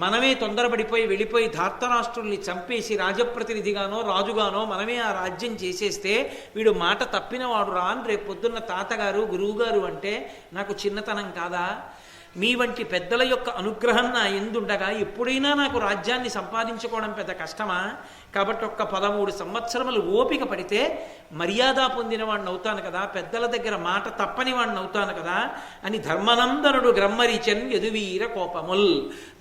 మనమే తొందరపడిపోయి వెళ్ళిపోయి ధార్తరాష్ట్రుల్ని చంపేసి రాజప్రతినిధిగానో రాజుగానో మనమే ఆ రాజ్యం చేసేస్తే వీడు మాట తప్పినవాడు రా అని రేపు పొద్దున్న తాతగారు గురువుగారు అంటే నాకు చిన్నతనం కాదా? మీ వంటి పెద్దల యొక్క అనుగ్రహం నా ఎందుండగా ఎప్పుడైనా నాకు రాజ్యాన్ని సంపాదించుకోవడం పెద్ద కష్టమా? కాబట్టి ఒక్క 13 సంవత్సరములు ఓపిక పడితే మర్యాద పొందిన వాడిని అవుతాను కదా, పెద్దల దగ్గర మాట తప్పని వాడిని అవుతాను కదా అని ధర్మనందనుడు గ్రమ్మరిచన్ యదువీర కోపముల్.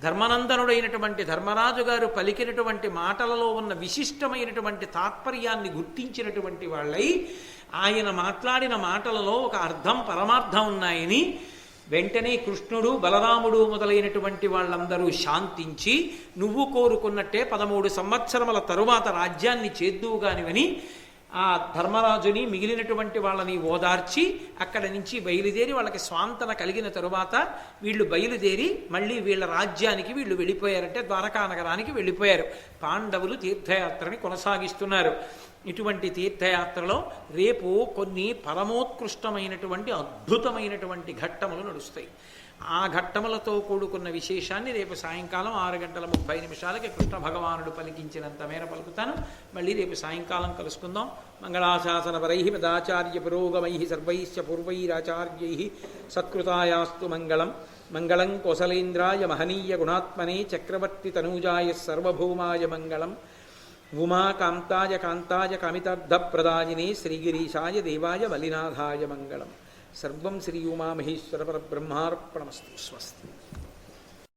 ధర్మనందనుడైనటువంటి ధర్మరాజు గారు పలికినటువంటి మాటలలో ఉన్న విశిష్టమైనటువంటి తాత్పర్యాన్ని గుర్తించినటువంటి వాళ్ళై ఆయన మాట్లాడిన మాటలలో ఒక అర్థం పరమార్థం ఉన్నాయని వెంటనే కృష్ణుడు బలరాముడు మొదలైనటువంటి వాళ్ళందరూ శాంతించి నువ్వు కోరుకున్నట్టే 13 సంవత్సరముల తరువాత రాజ్యాన్ని చేద్దువుగానివని ఆ ధర్మరాజుని మిగిలినటువంటి వాళ్ళని ఓదార్చి అక్కడి నుంచి బయలుదేరి వాళ్ళకి స్వాంతన కలిగిన తరువాత వీళ్ళు బయలుదేరి మళ్ళీ వీళ్ళ రాజ్యానికి వీళ్ళు వెళ్ళిపోయారంటే ద్వారకా నగరానికి వెళ్ళిపోయారు. పాండవులు తీర్థయాత్రని కొనసాగిస్తున్నారు. ఇటువంటి తీర్థయాత్రలో రేపు కొన్ని పరమోత్కృష్టమైనటువంటి అద్భుతమైనటువంటి ఘట్టములు నడుస్తాయి. ఆ ఘట్టములతో కూడుకున్న విశేషాన్ని రేపు సాయంకాలం 6:30 కృష్ణ భగవానుడు పలికించినంత మేర పలుకుతాను. మళ్ళీ రేపు సాయంకాలం కలుసుకుందాం. మంగళాశాసనపరై పదాచార్య పురోగమై సర్వైశ్చ పూర్వైరాచార్యై సత్కృతాయాస్తు మంగళం. మంగళం కోసలేంద్రాయ మహనీయ గుణాత్మనే చక్రవర్తి తనూజాయ సర్వభౌమాయ మంగళం. ఉమాకాంతాయ కాంతాయ కామితార్థప్రదాయినే శ్రీగిరీశాయ దేవాయ మలినాథాయ మంగళం. సర్వం శ్రీ ఉమామహేశ్వర పరబ్రహ్మార్పణమస్తు. స్వస్తి.